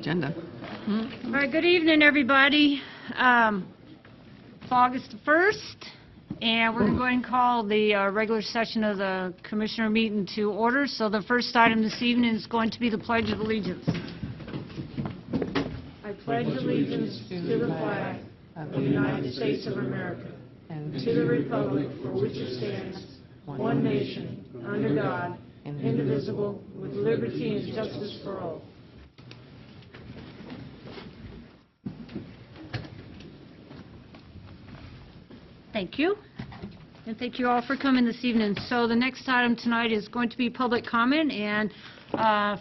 agenda. All right, good evening, everybody. It's August 1st, and we're going to go ahead and call the regular session of the Commissioner meeting to order. So the first item this evening is going to be the Pledge of Allegiance. I pledge allegiance to the flag of the United States of America and to the republic for which it stands, one nation, under God, indivisible, with liberty and justice for all. Thank you. And thank you all for coming this evening. So the next item tonight is going to be public comment, and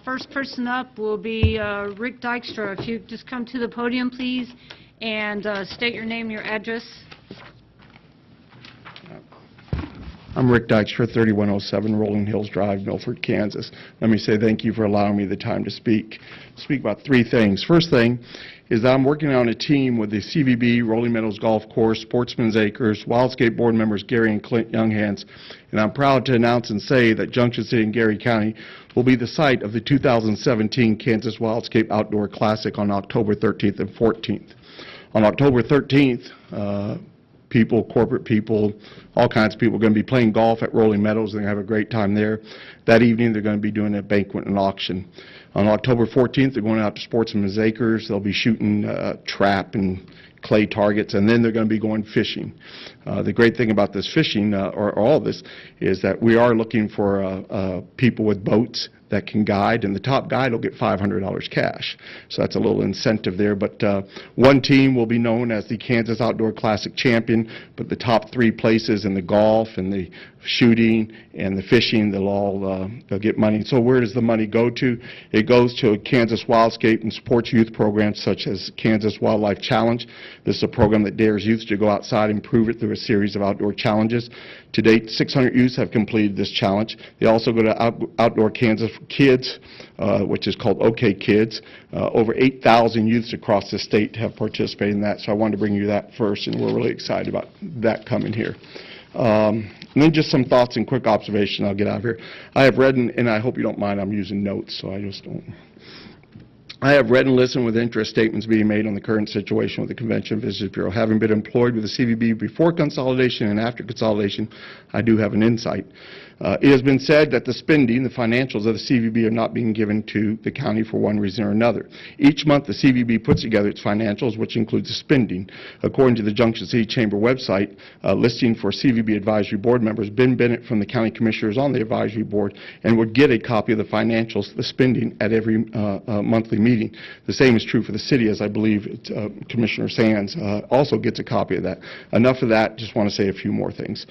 first person up will be Rick Dykstra. If you just come to the podium, please, and state your name and your address. I'm Rick Dykstra, 3107 Rolling Hills Drive, Milford, Kansas. Let me say thank you for allowing me the time to speak. I'll speak about three things. First thing is that I'm working on a team with the CVB, Rolling Meadows Golf Course, Sportsman's Acres, Wildscape board members Gary and Clint Younghans, and I'm proud to announce and say that Junction City and Gary County will be the site of the 2017 Kansas Wildscape Outdoor Classic on October 13th and 14th. On October 13th, people, corporate people, all kinds of people are going to be playing golf at Rolling Meadows. They're going to have a great time there. That evening, they're going to be doing a banquet and auction. On October 14th, they're going out to Sportsman's Acres. They'll be shooting trap and clay targets, and then they're going to be going fishing. The great thing about this fishing, or all this, is that we are looking for people with boats that can guide, and the top guide will get $500 cash. So that's a little incentive there. But one team will be known as the Kansas Outdoor Classic champion, but the top three places in the golf and the shooting and the fishing, they'll get money. So where does the money go to? It goes to Kansas Wildscape and supports youth programs such as Kansas Wildlife Challenge. This is a program that dares youth to go outside and improve it through a series of outdoor challenges. To date, 600 youths have completed this challenge. They also go to Outdoor Kansas for Kids, which is called OK Kids. Over 8,000 youths across the state have participated in that, so I wanted to bring you that first, and we're really excited about that coming here. And then just some thoughts and quick observation, I'll get out of here. I have read, and I hope you don't mind, I'm using notes, so I just don't. I have read and listened with interest statements being made on the current situation with the Convention and Visitors Bureau. Having been employed with the CVB before consolidation and after consolidation, I do have an insight. It has been said that the spending, the financials of the CVB are not being given to the county for one reason or another. Each month the CVB puts together its financials, which includes the spending. According to the Junction City Chamber website, listing for CVB advisory board members, Ben Bennett from the county commissioners on the advisory board and would get a copy of the financials, the spending at every monthly meeting. The same is true for the city, as I believe Commissioner Sands also gets a copy of that. Enough of that, just want to say a few more things.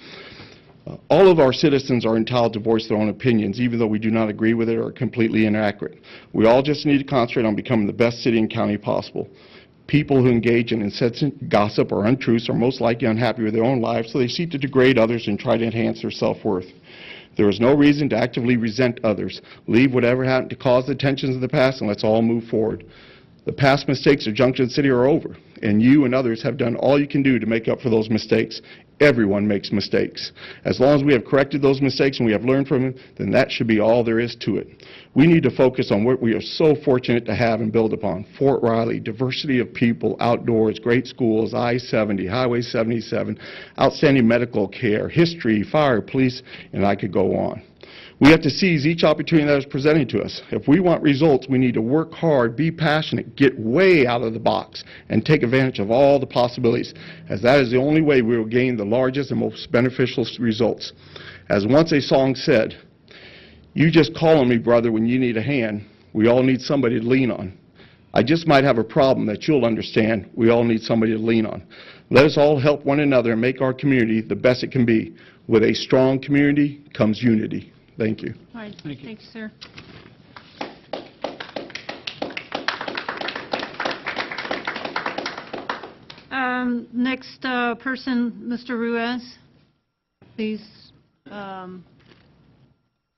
All of our citizens are entitled to voice their own opinions, even though we do not agree with it or are completely inaccurate. We all just need to concentrate on becoming the best city and county possible. People who engage in incessant gossip or untruths are most likely unhappy with their own lives, so they seek to degrade others and try to enhance their self-worth. There is no reason to actively resent others. Leave whatever happened to cause the tensions of the past, and let's all move forward. The past mistakes of Junction City are over, and you and others have done all you can do to make up for those mistakes. Everyone makes mistakes. As long as we have corrected those mistakes and we have learned from them, then that should be all there is to it. We need to focus on what we are so fortunate to have and build upon. Fort Riley, diversity of people, outdoors, great schools, I-70, Highway 77, outstanding medical care, history, fire, police, and I could go on. We have to seize each opportunity that is presented to us. If we want results, we need to work hard, be passionate, get way out of the box, and take advantage of all the possibilities, as that is the only way we will gain the largest and most beneficial results. As once a song said, "You just call on me, brother, when you need a hand. We all need somebody to lean on. I just might have a problem that you'll understand. We all need somebody to lean on. Let us all help one another and make our community the best it can be. With a strong community comes unity." Thank you. All right. Thank you, sir. Next person, Mr. Ruiz. Please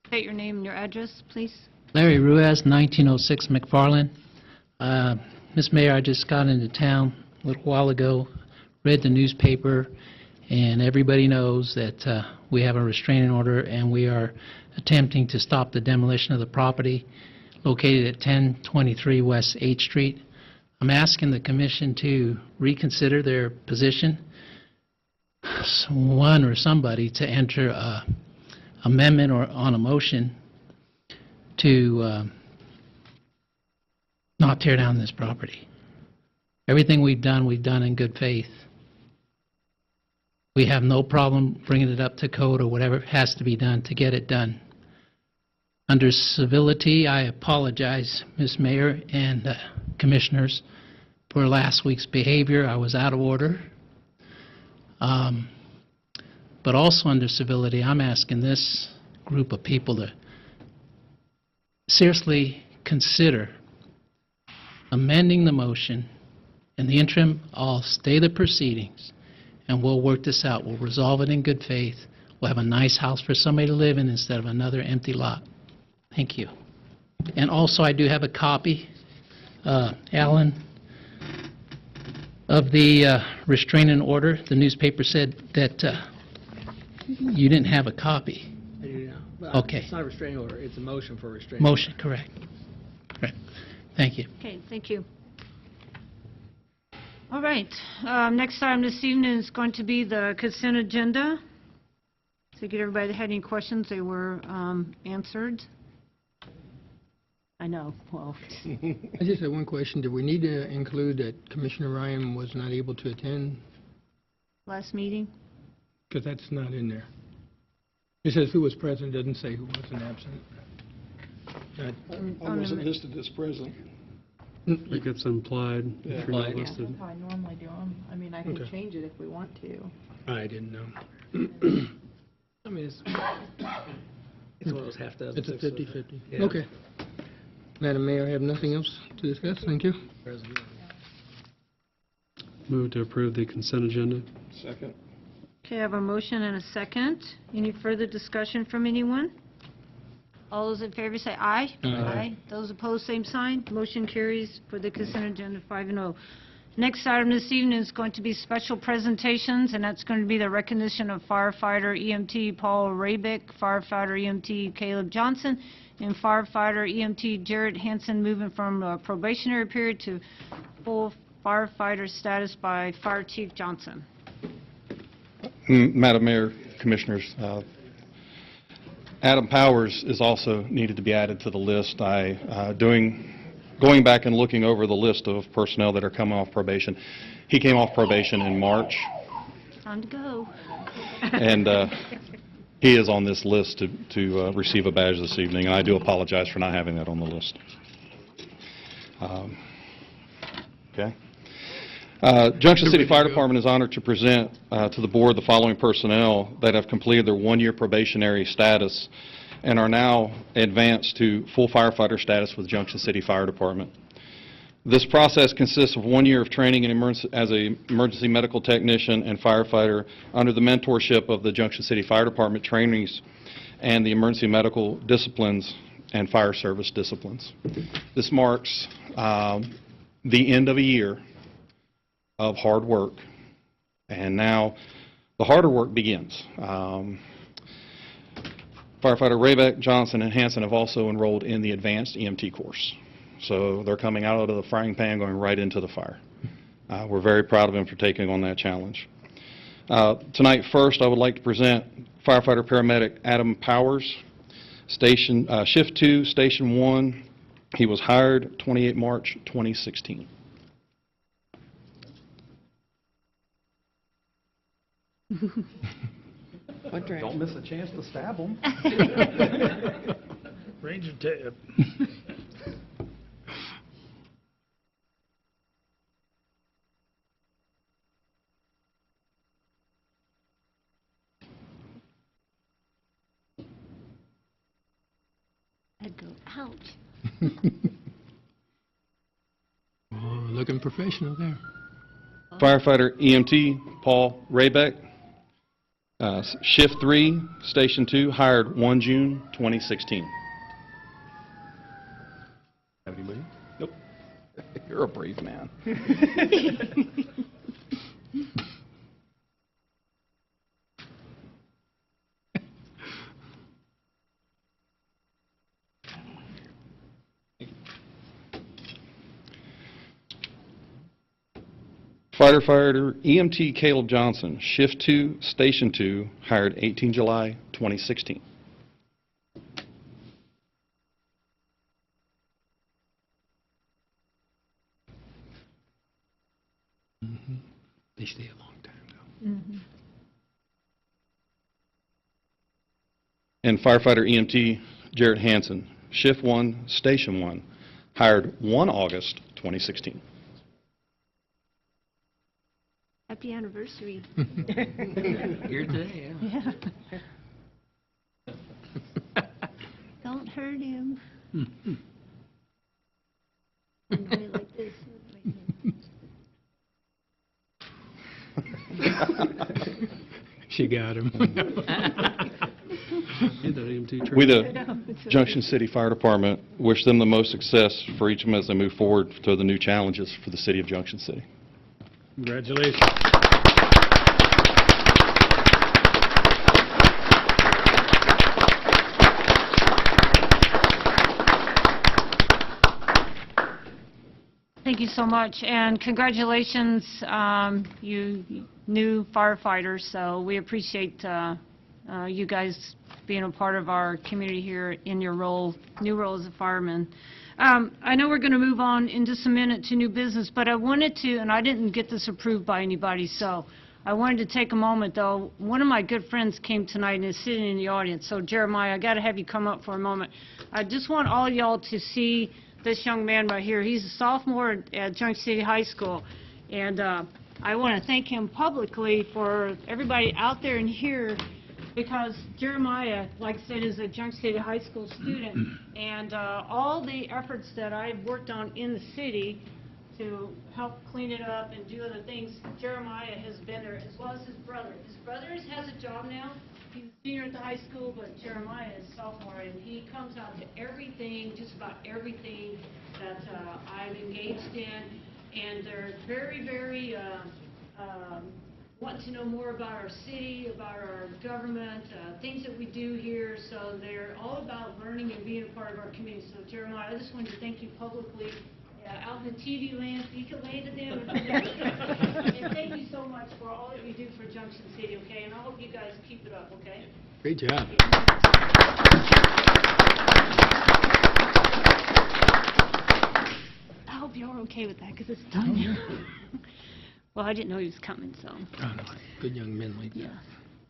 state your name and your address, please. Larry Ruiz, 1906 McFarland. Ms. Mayor, I just got into town a little while ago, read the newspaper, and everybody knows that we have a restraining order and we are attempting to stop the demolition of the property. located at 1023 West 8th Street. I'm asking the commission to reconsider their position, someone or somebody to enter a amendment or on a motion to not tear down this property. Everything we've done in good faith. We have no problem bringing it up to code or whatever has to be done to get it done. Under civility, I apologize, Ms. Mayor and Commissioners, for last week's behavior. I was out of order. But also under civility, I'm asking this group of people to seriously consider amending the motion. In the interim, I'll stay the proceedings, and we'll work this out. We'll resolve it in good faith. We'll have a nice house for somebody to live in instead of another empty lot. Thank you. And also, I do have a copy, Alan, of the restraining order. The newspaper said that you didn't have a copy. I do now. Well, Okay. It's not a restraining order, it's a motion for restraining. Motion, correct. Correct. Thank you. Okay, thank you. All right, next item this evening is going to be the consent agenda. So get everybody that had any questions, they were answered. I know, well, I just had one question. Did we need to include that Commissioner Ryan was not able to attend? last meeting. Because that's not in there. It says who was present, doesn't say who wasn't absent. I wasn't listed as present. I think it's implied if you're not Implied, yeah. listed. That's how I normally do them. I mean, I can Okay. change it if we want to. I didn't know. I mean, it's one of those half dozen. It's a 50/50. Yeah. Okay. Madam Mayor, I have nothing else to discuss. Thank you. President. Move to approve the consent agenda. Second. Okay, I have a motion and a second. Any further discussion from anyone? All those in favor say aye. Aye. Those opposed, same sign. Motion carries for the consent agenda 5-0. Next item this evening is going to be special presentations, and that's going to be the recognition of firefighter EMT Paul Rabick, firefighter EMT Caleb Johnson, and firefighter EMT Jared Hansen, moving from a probationary period to full firefighter status by Fire Chief Johnson. Madam Mayor, Commissioners, Adam Powers is also needed to be added to the list. Going back and looking over the list of personnel that are coming off probation, he came off probation in March, Time to go. and he is on this list to receive a badge this evening, and I do apologize for not having that on the list. Okay. Junction City Fire Department is honored to present to the board the following personnel that have completed their one-year probationary status and are now advanced to full firefighter status with Junction City Fire Department. This process consists of 1 year of training as an emergency medical technician and firefighter under the mentorship of the Junction City Fire Department trainees and the emergency medical disciplines and fire service disciplines. This marks the end of a year of hard work, and now the harder work begins. Firefighter Raybeck, Johnson, and Hanson have also enrolled in the advanced EMT course. So they're coming out of the frying pan, going right into the fire. We're very proud of them for taking on that challenge. Tonight, first, I would like to present firefighter paramedic Adam Powers, Shift 2, Station 1. He was hired 28 March 2016. Don't miss a chance to stab them. Ranger tab. I'd go, ouch. Oh, looking professional there. Firefighter EMT Paul Raybeck, Shift 3, Station 2, hired 1 June 2016. Have anybody? Nope. You're a brave man. Firefighter EMT Caleb Johnson, Shift 2, Station 2, hired 18 July 2016. They stay a long time, though. And firefighter EMT Jarrett Hansen, Shift 1, Station 1, hired 1 August 2016. Happy anniversary. Here today, yeah. Yeah. Don't hurt him. Like this. She got him. Did that EMT We, training. the Junction City Fire Department, wish them the most success for each of them as they move forward to the new challenges for the city of Junction City. Congratulations. Thank you so much, and congratulations, you new firefighters. So we appreciate you guys being a part of our community here in your new role as a fireman. I know we're going to move on in just a minute to new business, but I wanted to, and I didn't get this approved by anybody, so I wanted to take a moment, though. One of my good friends came tonight and is sitting in the audience, so Jeremiah, I got to have you come up for a moment. I just want all y'all to see this young man right here. He's a sophomore at Junction City High School, and I want to thank him publicly for everybody out there and here, because Jeremiah, like I said, is a Junction City High School student, and all the efforts that I've worked on in the city to help clean it up and do other things, Jeremiah has been there, as well as his brother. His brother has a job now. He's a senior at the high school, but Jeremiah is sophomore, and he comes out to everything, just about everything that I'm engaged in, and they're very, very want to know more about our city, about our government, things that we do here, so they're all about learning and being a part of our community. So Jeremiah, I just wanted to thank you publicly. Out in the TV land, so you can wave to them. And thank you so much for all that you do for Junction City, okay? And I hope you guys keep it up, okay? Great job. I hope you're okay with that, because it's done. Well, I didn't know he was coming, so. Oh, no. Good young men like that.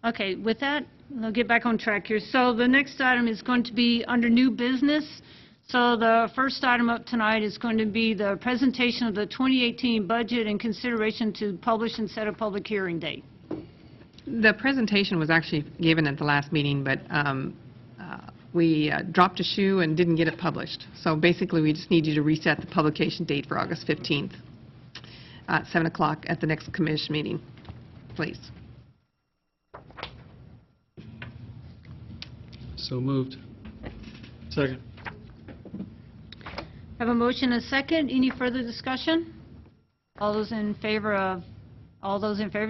Okay, with that, I'll get back on track here. So the next item is going to be under new business. So the first item up tonight is going to be the presentation of the 2018 budget and consideration to publish and set a public hearing date. The presentation was actually given at the last meeting, but we dropped a shoe and didn't get it published. So basically, we just need you to reset the publication date for August 15th at 7 o'clock at the next commission meeting, please. So moved. Second. Have a motion and a second. Any further discussion? All those in favor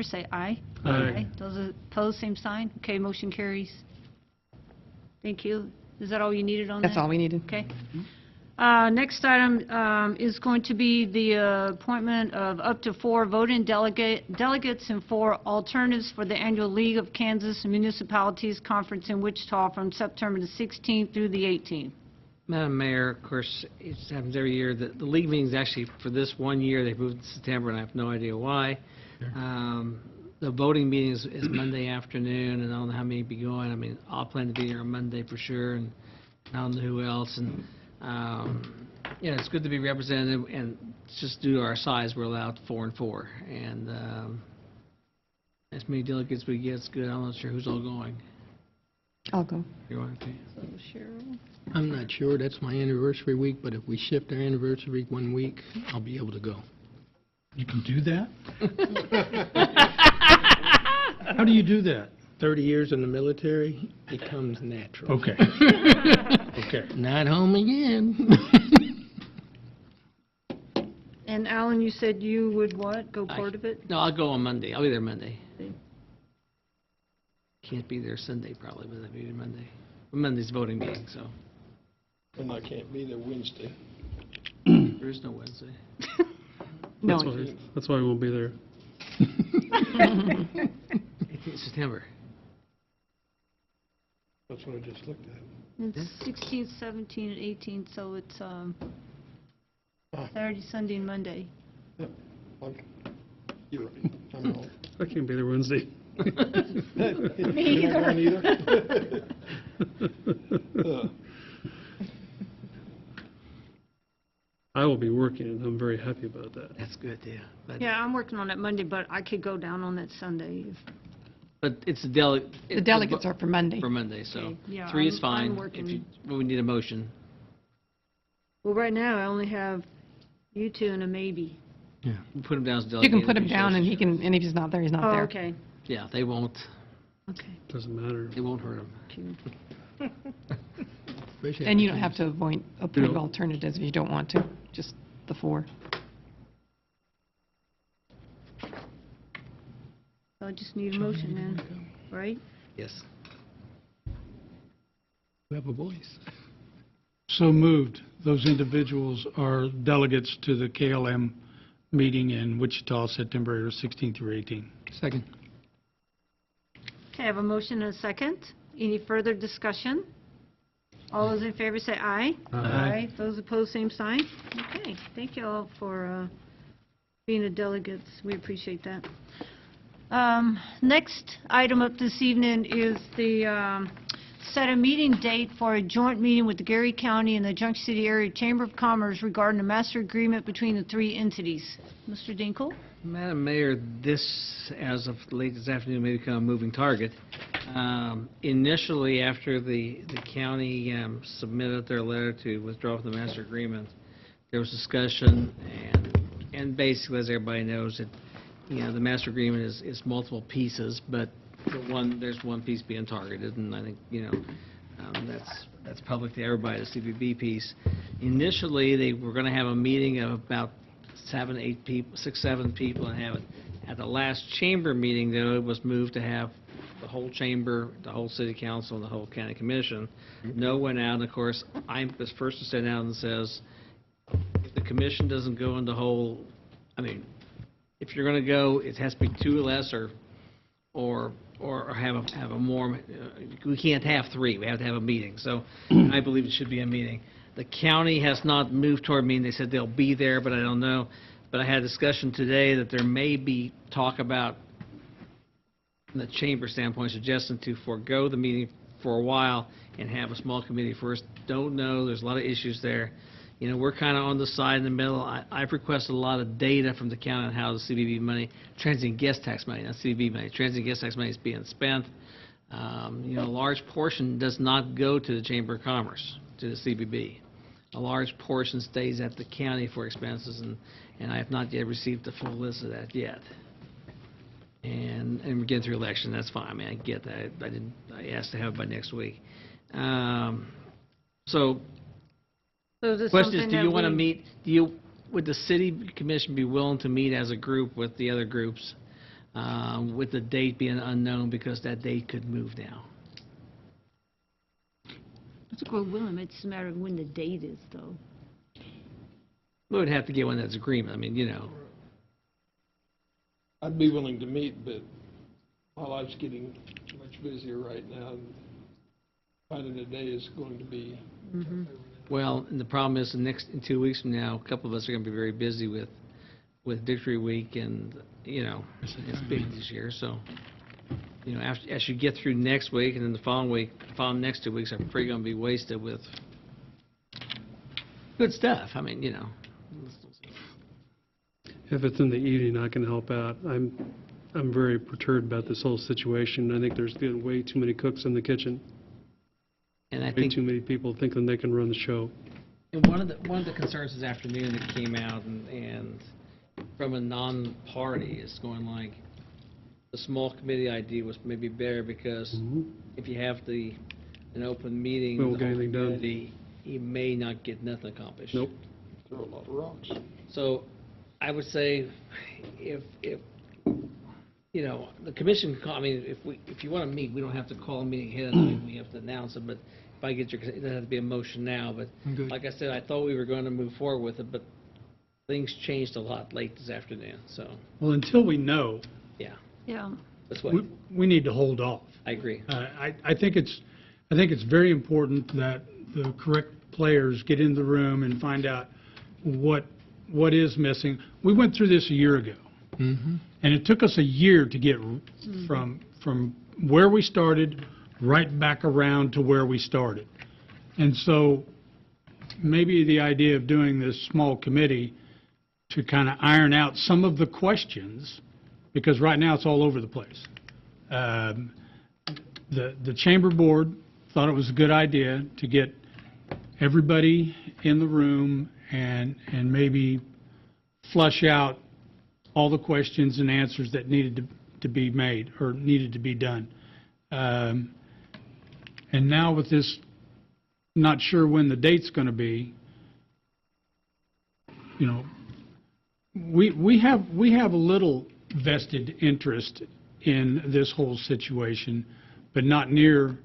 say aye. Aye. Those opposed, same sign. Okay, motion carries. Thank you. Is that all you needed on that? That's all we needed. Okay. Next item is going to be the appointment of up to 4 voting delegates and 4 alternatives for the annual League of Kansas Municipalities Conference in Wichita from September the 16th through the 18th. Madam Mayor, of course, it happens every year. The league meetings actually, for this one year, they moved to September, and I have no idea why. The voting meeting is Monday afternoon, and I don't know how many be going. I mean, I'll plan to be there on Monday for sure, and I don't know who else. And, yeah, it's good to be represented, and just due to our size, we're allowed 4 and 4. And as many delegates we get, it's good. I'm not sure who's all going. I'll go. You're going, okay. So Cheryl. I'm not sure. That's my anniversary week, but if we shift our anniversary 1 week, I'll be able to go. You can do that? How do you do that? 30 years in the military, it comes natural. Okay. Okay. Not home again. And Alan, you said you would what? Go part of it? No, I'll go on Monday. I'll be there Monday. Can't be there Sunday probably, but I'll be there Monday. Monday's voting meeting, so And I can't be there Wednesday. there is no Wednesday. No, That's why we won't be there. 18th September. That's what I just looked at. It's 16th, 17th, and 18th, so it's Saturday, Sunday, and Monday. You're right. I'm wrong. I can't be there Wednesday. Me You're not either. going either? I will be working, and I'm very happy about that. That's good, yeah. But, Yeah, I'm working on that Monday, but I could go down on that Sunday. but it's the The delegates are for Monday. for Monday, so Okay, yeah, 3 is I'm fine. working. If you, well, we need a motion. Well, right now, I only have you two and a maybe. Yeah. Put him down as You delegate. can put if him he down, shows- and he can, and if he's not there, he's not Oh, there. okay. Yeah, they won't. Okay. Doesn't matter. It won't hurt him. Basically, And you don't have to appoint No. alternatives if you don't want to, just the 4. So I just need a motion then, right? Yes. We have a voice. So moved. Those individuals are delegates to the KLM meeting in Wichita, September 16th through 18th. Second. Okay, I have a motion and a second. Any further discussion? All those in favor say aye. Aye. Those opposed, same sign. Okay, thank you all for being the delegates. We appreciate that. Next item up this evening is the set a meeting date for a joint meeting with the Gary County and the Junction City Area Chamber of Commerce regarding a master agreement between the 3 entities. Mr. Dinkle? Madam Mayor, this, as of late this afternoon, may become a moving target. Initially, after the county submitted their letter to withdraw from the master agreement, there was discussion, and basically, as everybody knows, it, the master agreement is multiple pieces, but there's one piece being targeted, and I think, that's public to everybody, the CBB piece. Initially, they were going to have a meeting of about 7 people, and have it. At the last chamber meeting, though, it was moved to have the whole chamber, the whole city council, and the whole county commission. No went out, and of course, I'm the first to sit down and says, if the commission doesn't go in the whole, if you're going to go, it has to be 2 or less, or have a more, we can't have 3, we have to have a meeting. So I believe it should be a meeting. The county has not moved toward me, and they said they'll be there, but I don't know. But I had a discussion today that there may be talk about, from the chamber standpoint, suggesting to forego the meeting for a while and have a small committee first. Don't know, there's a lot of issues there. We're kind of on the side in the middle. I've requested a lot of data from the county on how the CBB money, transient guest tax money, not CBB money, transient guest tax money is being spent. A large portion does not go to the Chamber of Commerce, to the CBB. A large portion stays at the county for expenses, and I have not yet received the full list of that yet. And we're getting through election, that's fine, I get that. I asked to have it by next week. So So is the this question is, something do you that want to we- meet, would the city commission be willing to meet as a group with the other groups, with the date being unknown, because that date could move now? I think we're willing, it's just a matter of when the date is, though. We would have to get one that's agreement, I'd be willing to meet, but my life's getting much busier right now, and finding a day is going to be... Well, and the problem is, in 2 weeks from now, a couple of us are going to be very busy with Victory Week, and, it's big this year, so, as you get through next week, and then the following next 2 weeks are pretty going to be wasted with good stuff, If it's in the evening, I can help out. I'm very perturbed about this whole situation. I think there's been way too many cooks in the kitchen, And I way think too many people thinking they can run the show. and one of the concerns this afternoon that came out, and from a non-party, is going like, the small committee idea was maybe better, because if you have an open meeting, We won't the get whole anything done. community, you may not get nothing accomplished. Nope. Throw a lot of rocks. So I would say, if the commission, if you want to meet, we don't have to call a meeting ahead of time, we have to announce it, but if I get it doesn't have to be a motion now, but Good. like I said, I thought we were going to move forward with it, but things changed a lot late this afternoon, so, Well, until we know, yeah, Yeah. let's wait. we need to hold off. I agree. I think it's very important that the correct players get in the room and find out what is missing. We went through this a year ago, and it took us a year to get from where we started right back around to where we started. And so maybe the idea of doing this small committee to kind of iron out some of the questions, because right now it's all over the place. The chamber board thought it was a good idea to get everybody in the room and maybe flush out all the questions and answers that needed to be made or needed to be done. And now with this, not sure when the date's going to be, you know, we have a little vested interest in this whole situation, but not near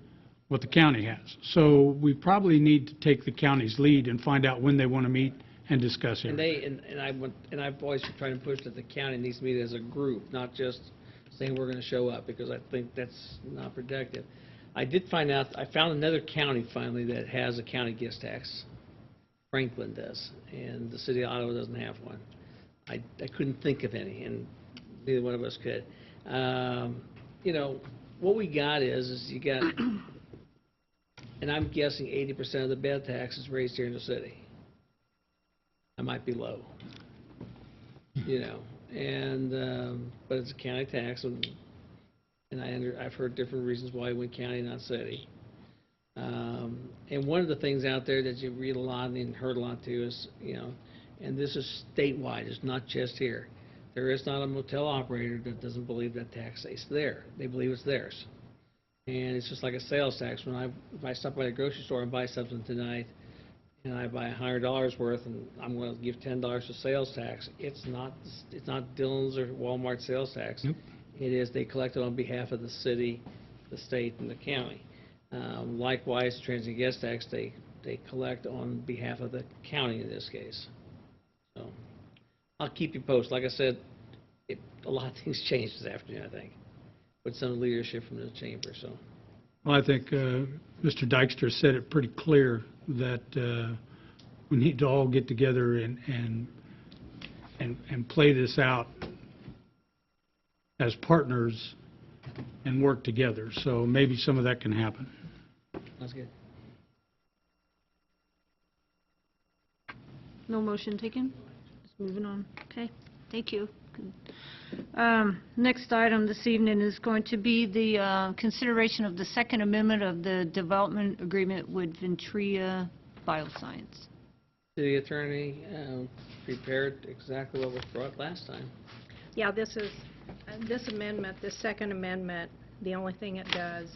what the county has. So we probably need to take the county's lead and find out when they want to meet and discuss And everything. I've always been trying to push that the county needs to meet as a group, not just saying we're going to show up, because I think that's not productive. I found another county finally that has a county guest tax. Franklin does, and the city of Ottawa doesn't have one. I couldn't think of any, and neither one of us could. You know, what we got is you got, and I'm guessing 80% of the bed tax is raised here in the city. I might be low, you know, and but it's a county tax, and I've heard different reasons why it went county, not city. And one of the things out there that you read a lot and heard a lot too is, you know, and this is statewide, it's not just here. There is not a motel operator that doesn't believe that tax is there. They believe it's theirs. And it's just like a sales tax. If I stop by the grocery store and buy something tonight, and I buy $100 worth, and I'm going to give $10 for sales tax, it's not Dillon's or Walmart sales tax. Nope. It is, they collect it on behalf of the city, the state, and the county. Likewise, transient guest tax, they collect on behalf of the county in this case. So I'll keep you posted. Like I said, a lot of things changed this afternoon, I think, with some leadership from the chamber. So. Well, I think Mr. Dykstra said it pretty clear that we need to all get together and play this out as partners and work together. So maybe some of that can happen. That's good. No motion taken? Just moving on. Okay, thank you. Next item this evening is going to be the consideration of the Second Amendment of the development agreement with Ventria Bioscience. City attorney prepared exactly what was brought last time. Yeah, this amendment, this Second Amendment, the only thing it does,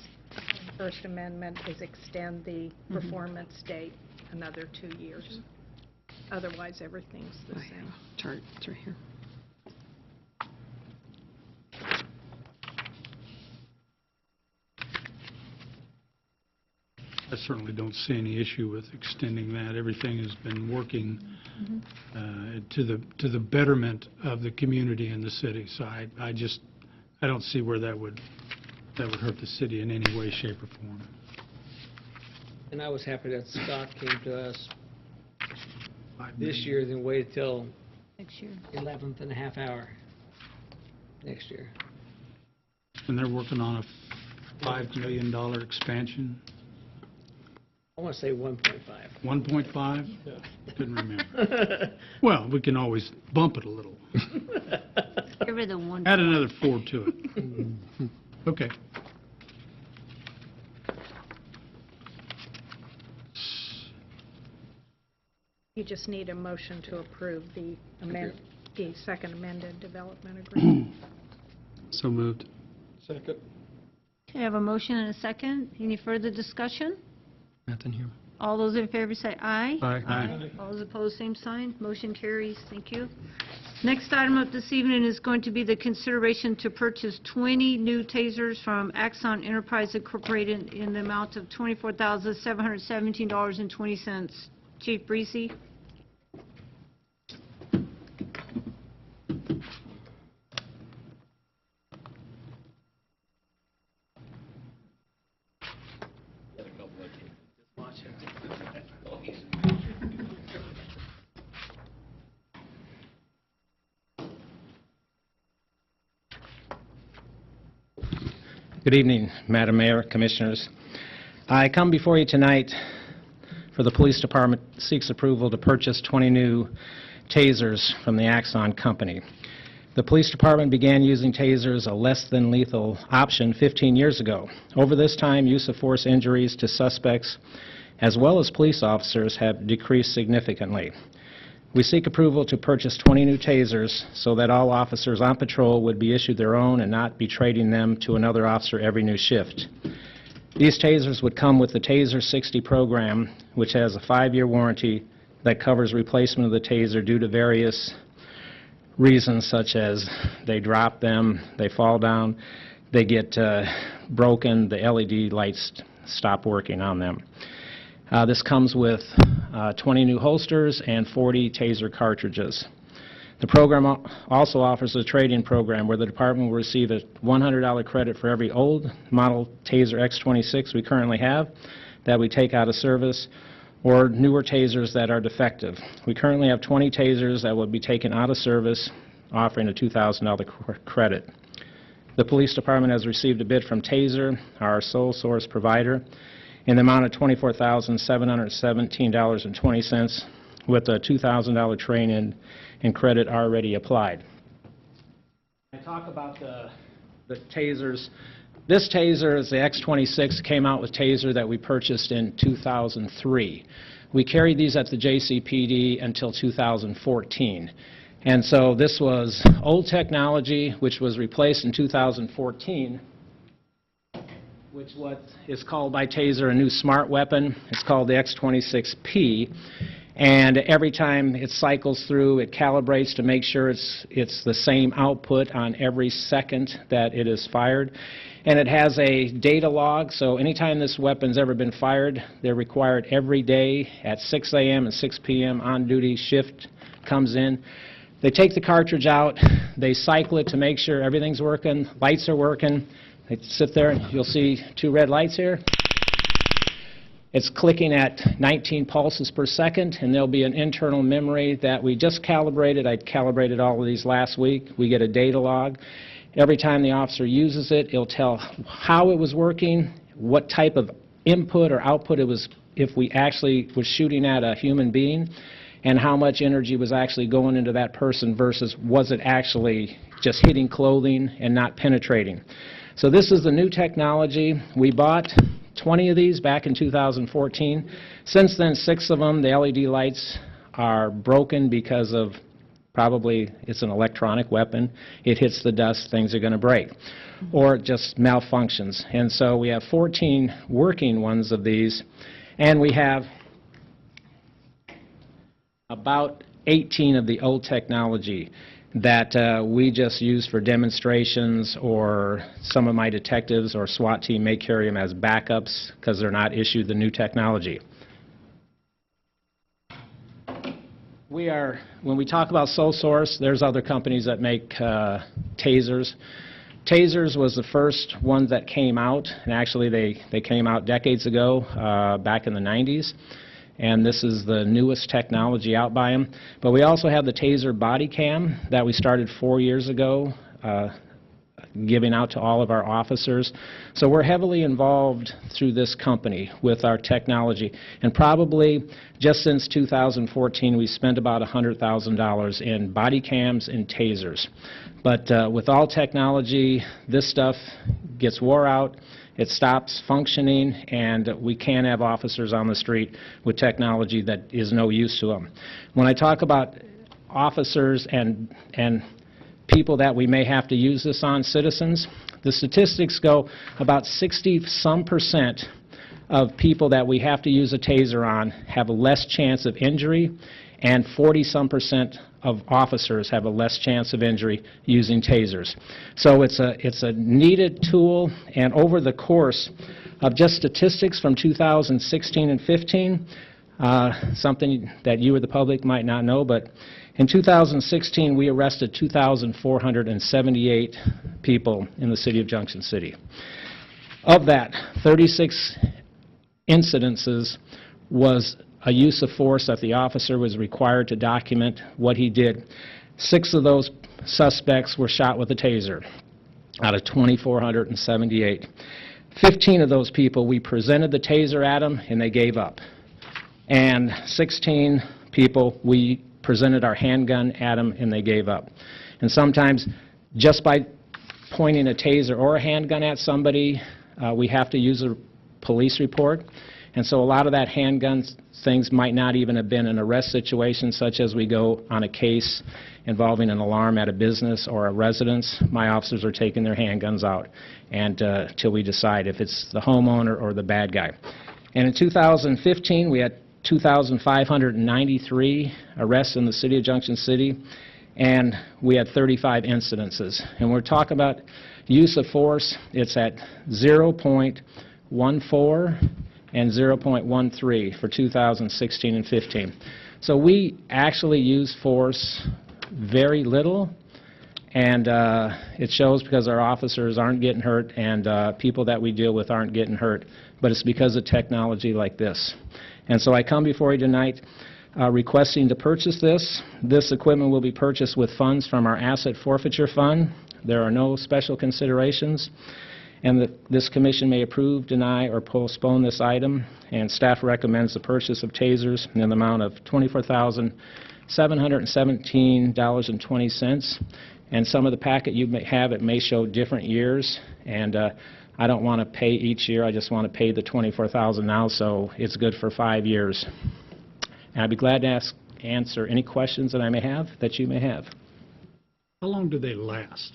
First Amendment, is extend the performance date another 2 years. Otherwise, everything's the I have same. a chart, it's right here. I certainly don't see any issue with extending that. Everything has been working to the betterment of the community and the city. So I don't see where that would hurt the city in any way, shape, or form. And I was happy that Scott came to us this year than waited till Next year. 11th and a half hour next year. And they're working on a $5 million expansion. I want to say 1.5. 1.5? Couldn't remember. Well, we can always bump it a little. Give her the one. Add another 4 to it. Okay. You just need a motion to approve the Second Amended Development Agreement. So moved. Second. Okay, I have a motion and a second. Any further discussion? Nothing here. All those in favor say aye. Aye. All those opposed, same sign. Motion carries. Thank you. Next item up this evening is going to be the consideration to purchase 20 new tasers from Axon Enterprise Incorporated in the amount of $24,717.20. Chief Breesy. Good evening, Madam Mayor, Commissioners. I come before you tonight for the Police Department seeks approval to purchase 20 new tasers from the Axon Company. The Police Department began using tasers, a less-than-lethal option, 15 years ago. Over this time, use of force injuries to suspects as well as police officers have decreased significantly. We seek approval to purchase 20 new tasers so that all officers on patrol would be issued their own and not be trading them to another officer every new shift. These tasers would come with the Taser 60 program, which has a 5-year warranty that covers replacement of the taser due to various reasons, such as they drop them, they fall down, they get broken, the LED lights stop working on them. This comes with 20 new holsters and 40 taser cartridges. The program also offers a trade-in program where the department will receive a $100 credit for every old model Taser X26 we currently have that we take out of service, or newer tasers that are defective. We currently have 20 tasers that will be taken out of service, offering a $2,000 credit. The Police Department has received a bid from Taser, our sole source provider, in the amount of $24,717.20, with a $2,000 trade-in and credit already applied. I talk about the tasers. This taser is the X26, came out with taser that we purchased in 2003. We carried these at the JCPD until 2014. And so this was old technology, which was replaced in 2014, which what is called by Taser a new smart weapon. It's called the X26P. And every time it cycles through, it calibrates to make sure it's the same output on every second that it is fired. And it has a data log, so anytime this weapon's ever been fired, they're required every day at 6 a.m. and 6 p.m. on-duty shift comes in. They take the cartridge out, they cycle it to make sure everything's working, lights are working. They sit there, and you'll see 2 red lights here. It's clicking at 19 pulses per second, and there'll be an internal memory that we just calibrated. I calibrated all of these last week. We get a data log. Every time the officer uses it, it'll tell how it was working, what type of input or output it was, if we actually was shooting at a human being, and how much energy was actually going into that person versus was it actually just hitting clothing and not penetrating. So this is the new technology. We bought 20 of these back in 2014. Since then, 6 of them, the LED lights are broken because of probably it's an electronic weapon. It hits the dust, things are going to break. Or it just malfunctions. And so we have 14 working ones of these, and we have about 18 of the old technology that we just use for demonstrations, or some of my detectives or SWAT team may carry them as backups because they're not issued the new technology. When we talk about sole source, there's other companies that make tasers. Tasers was the first one that came out, and actually they came out decades ago, back in the 90s. And this is the newest technology out by them. But we also have the Taser body cam that we started 4 years ago, giving out to all of our officers. So we're heavily involved through this company with our technology. And probably just since 2014, we spent about $100,000 in body cams and tasers. But with all technology, this stuff gets wore out. It stops functioning, and we can't have officers on the street with technology that is no use to them. When I talk about officers and people that we may have to use this on, citizens, the statistics go about 60-some% of people that we have to use a taser on have a less chance of injury, and 40-some% of officers have a less chance of injury using tasers. So it's a needed tool, and over the course of just statistics from 2016 and 15, something that you or the public might not know, but in 2016 we arrested 2,478 people in the city of Junction City. Of that, 36 incidences was a use of force that the officer was required to document what he did. 6 of those suspects were shot with a taser. out of 2,478. 15 of those people, we presented the taser at them, and they gave up. And 16 people, we presented our handgun at them, and they gave up. And sometimes, just by pointing a taser or a handgun at somebody, we have to use a police report. And so a lot of that handgun things might not even have been an arrest situation, such as we go on a case involving an alarm at a business or a residence. My officers are taking their handguns out and till we decide if it's the homeowner or the bad guy. And in 2015, we had 2,593 arrests in the city of Junction City, and we had 35 incidences. And we're talking about use of force, it's at 0.14 and 0.13 for 2016 and 15. So we actually use force very little, and it shows because our officers aren't getting hurt and people that we deal with aren't getting hurt, but it's because of technology like this. And so I come before you tonight requesting to purchase this. This equipment will be purchased with funds from our asset forfeiture fund. There are no special considerations, and this commission may approve, deny, or postpone this item, and staff recommends the purchase of tasers in the amount of $24,717.20. And some of the packet you may have, it may show different years, and I don't want to pay each year. I just want to pay the $24,000 now, so it's good for 5 years. And I'd be glad to answer any questions that I may have, that you may have. How long do they last?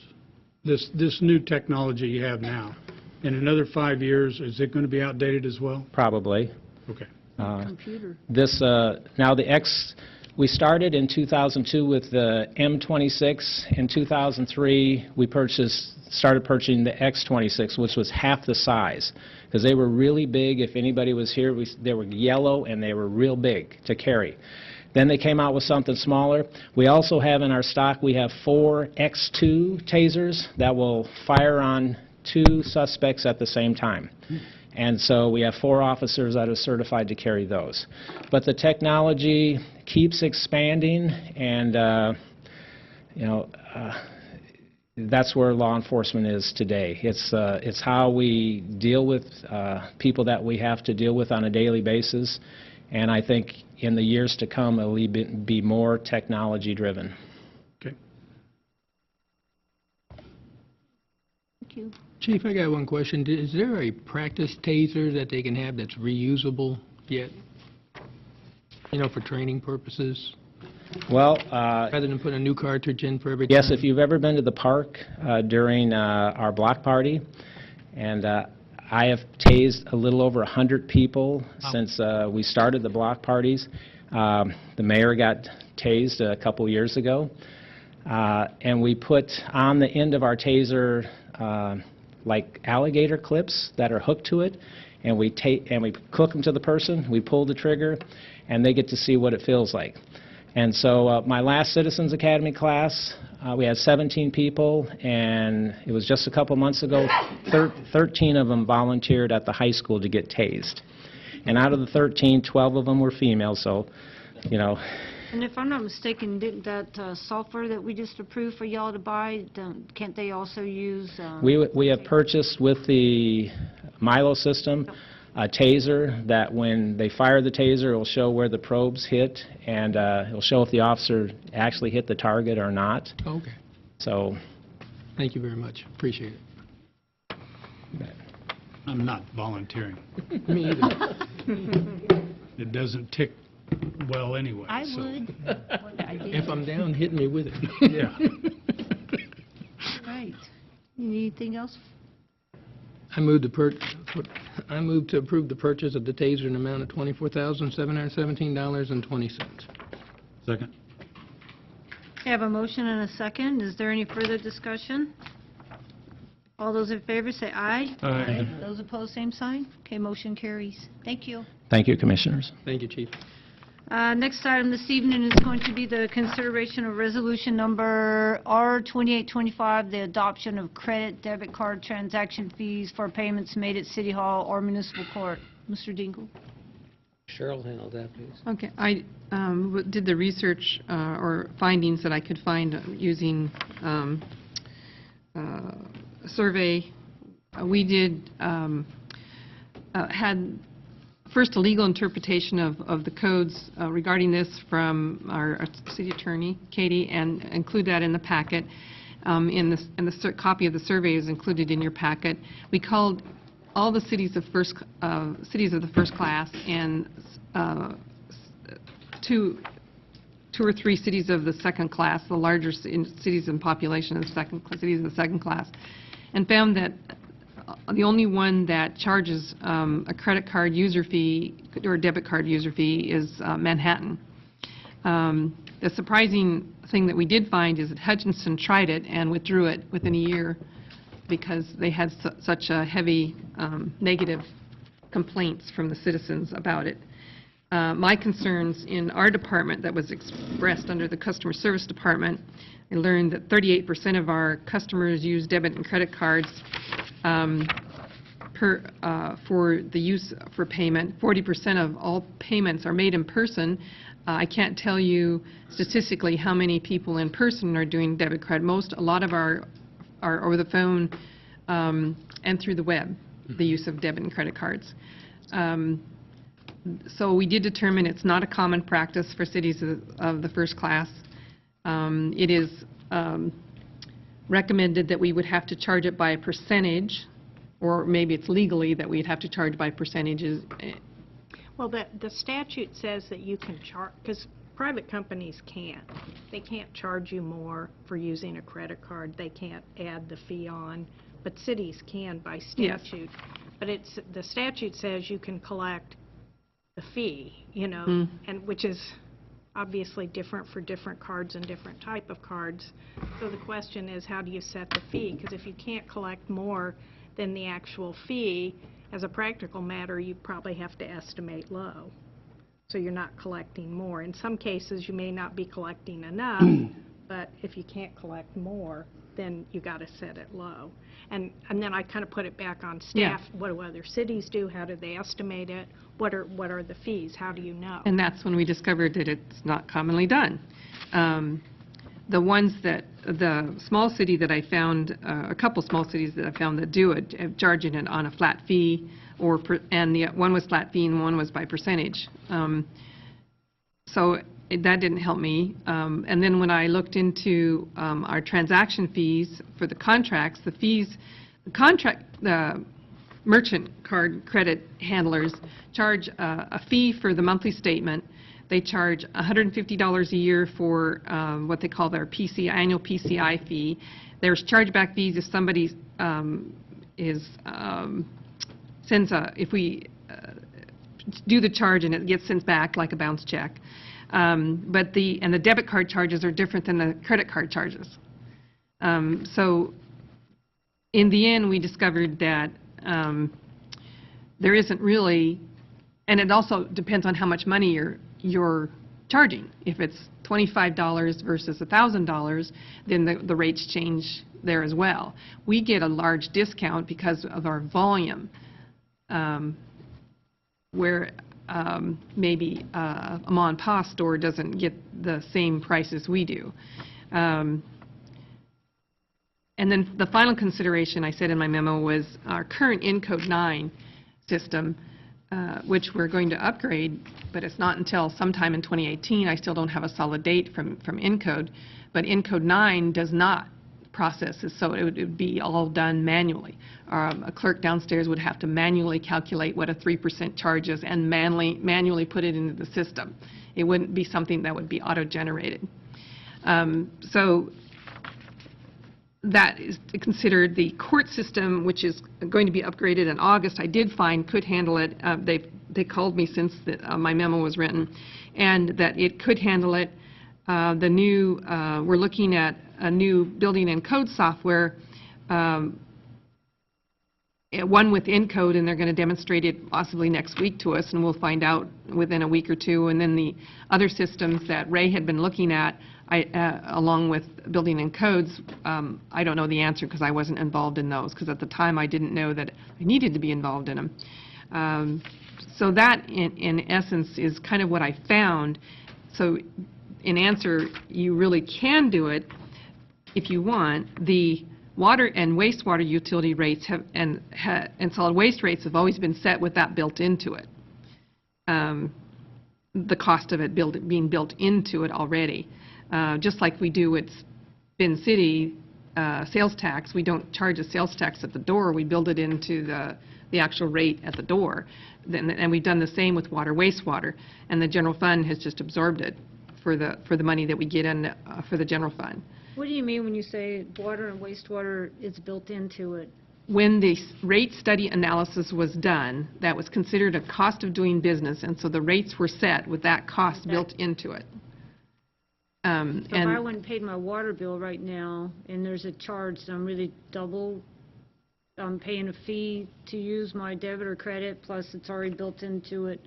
This new technology you have now, in another 5 years, is it going to be outdated as well? Probably. Okay. Computer. Now we started in 2002 with the M26. In 2003, we started purchasing the X26, which was half the size, because they were really big. If anybody was here, they were yellow and they were real big to carry. Then they came out with something smaller. We also have in our stock, we have 4 X2 tasers that will fire on 2 suspects at the same time. And so we have 4 officers that are certified to carry those. But the technology keeps expanding, and that's where law enforcement is today. It's how we deal with people that we have to deal with on a daily basis, and I think in the years to come it will be more technology driven. Okay. Thank you. Chief, I got one question. Is there a practice taser that they can have that's reusable yet? You know, for training purposes? Well, Rather than put a new cartridge in for every time? yes, if you've ever been to the park during our block party, and I have tased a little over 100 people since we started the block parties. The mayor got tased a couple years ago, and we put on the end of our taser like alligator clips that are hooked to it, and we hook them to the person, we pull the trigger, and they get to see what it feels like. And so my last Citizens Academy class, we had 17 people, and it was just a couple months ago, 13 of them volunteered at the high school to get tased. And out of the 13, 12 of them were female, so, you know. And if I'm not mistaken, didn't that software that we just approved for y'all to buy, can't they also use? We have purchased with the Milo system a taser that when they fire the taser, it will show where the probes hit, and it will show if the officer actually hit the target or not. Okay. So. Thank you very much. Appreciate it. I'm not volunteering. Me either. It doesn't tick well anyway. I so. would. I did. If I'm down, hit me with it. Yeah. Right. Anything else? I move to approve the purchase of the taser in the amount of $24,717.20. Second. I have a motion and a second. Is there any further discussion? All those in favor say aye. Aye. Those opposed, same sign. Okay, motion carries. Thank you. Thank you, Commissioners. Thank you, Chief. Next item this evening is going to be the consideration of resolution number R2825, the adoption of credit debit card transaction fees for payments made at City Hall or Municipal Court. Mr. Dingle. Cheryl handled that, please. Okay, I did the research or findings that I could find using survey, we did, had first a legal interpretation of the codes regarding this from our city attorney, Katie, and include that in the packet. Copy of the survey is included in your packet. We called all the cities of the first class and two or three cities of the second class, the larger cities in population of the cities of the second class, and found that the only one that charges a credit card user fee or a debit card user fee is Manhattan. The surprising thing that we did find is that Hutchinson tried it and withdrew it within a year because they had such a heavy negative complaints from the citizens about it. My concerns in our department that was expressed under the customer service department, I learned that 38% of our customers use debit and credit cards for the use for payment. 40% of all payments are made in person. I can't tell you statistically how many people in person are doing debit card. A lot of our are over the phone and through the web, the use of debit and credit cards. So we did determine it's not a common practice for cities of the first class. It is recommended that we would have to charge it by a percentage, or maybe it's legally that we'd have to charge by percentages. Well, the statute says that you can charge, because private companies can't. They can't charge you more for using a credit card. They can't add the fee on, but cities can by statute. Yes. But the statute says you can collect the fee, and which is obviously different for different cards and different type of cards. So the question is, how do you set the fee? Because if you can't collect more than the actual fee, as a practical matter, you probably have to estimate low. So you're not collecting more. In some cases, you may not be collecting enough, but if you can't collect more, then you got to set it low. And then I kind of put it back on staff. Yeah. What do other cities do? How do they estimate it? What are the fees? How do you know? And that's when we discovered that it's not commonly done. The small city that I found, a couple small cities that I found that do it, charging it on a flat fee, and the one was flat fee and one was by percentage. So that didn't help me. And then when I looked into our transaction fees for the contracts, the merchant card credit handlers charge a fee for the monthly statement. They charge $150 a year for what they call their annual PCI fee. There's chargeback fees if somebody if we do the charge and it gets sent back like a bounce check. But the debit card charges are different than the credit card charges. So in the end, we discovered that there isn't really, and it also depends on how much money you're charging. If it's $25 versus $1,000, then the rates change there as well. We get a large discount because of our volume, where maybe a mom-and-pop store doesn't get the same prices we do. And then the final consideration I said in my memo was our current Encode 9 system, which we're going to upgrade, but it's not until sometime in 2018. I still don't have a solid date from Encode, but Encode 9 does not process this, so it would be all done manually. A clerk downstairs would have to manually calculate what a 3% charge is and manually put it into the system. It wouldn't be something that would be auto-generated. So that is considered. The court system, which is going to be upgraded in August, I did find could handle it. They called me since my memo was written, and that it could handle it. We're looking at a new building and code software, one with Encode, and they're going to demonstrate it possibly next week to us, and we'll find out within a week or two. And then the other systems that Ray had been looking at, along with building and codes, I don't know the answer because I wasn't involved in those, because at the time I didn't know that I needed to be involved in them. So that, in essence, is kind of what I found. So in answer, you really can do it if you want. The water and wastewater utility rates and solid waste rates have always been set with that built into it. The cost of it being built into it already. Just like we do with Spin City sales tax, we don't charge a sales tax at the door, we build it into the actual rate at the door. And we've done the same with water, wastewater, and the general fund has just absorbed it for the money that we get in for the general fund. What do you mean when you say water and wastewater is built into it? When the rate study analysis was done, that was considered a cost of doing business, and so the rates were set with that cost built into it. So if I went and paid my water bill right now, and there's a charge that I'm paying a fee to use my debit or credit, plus it's already built into it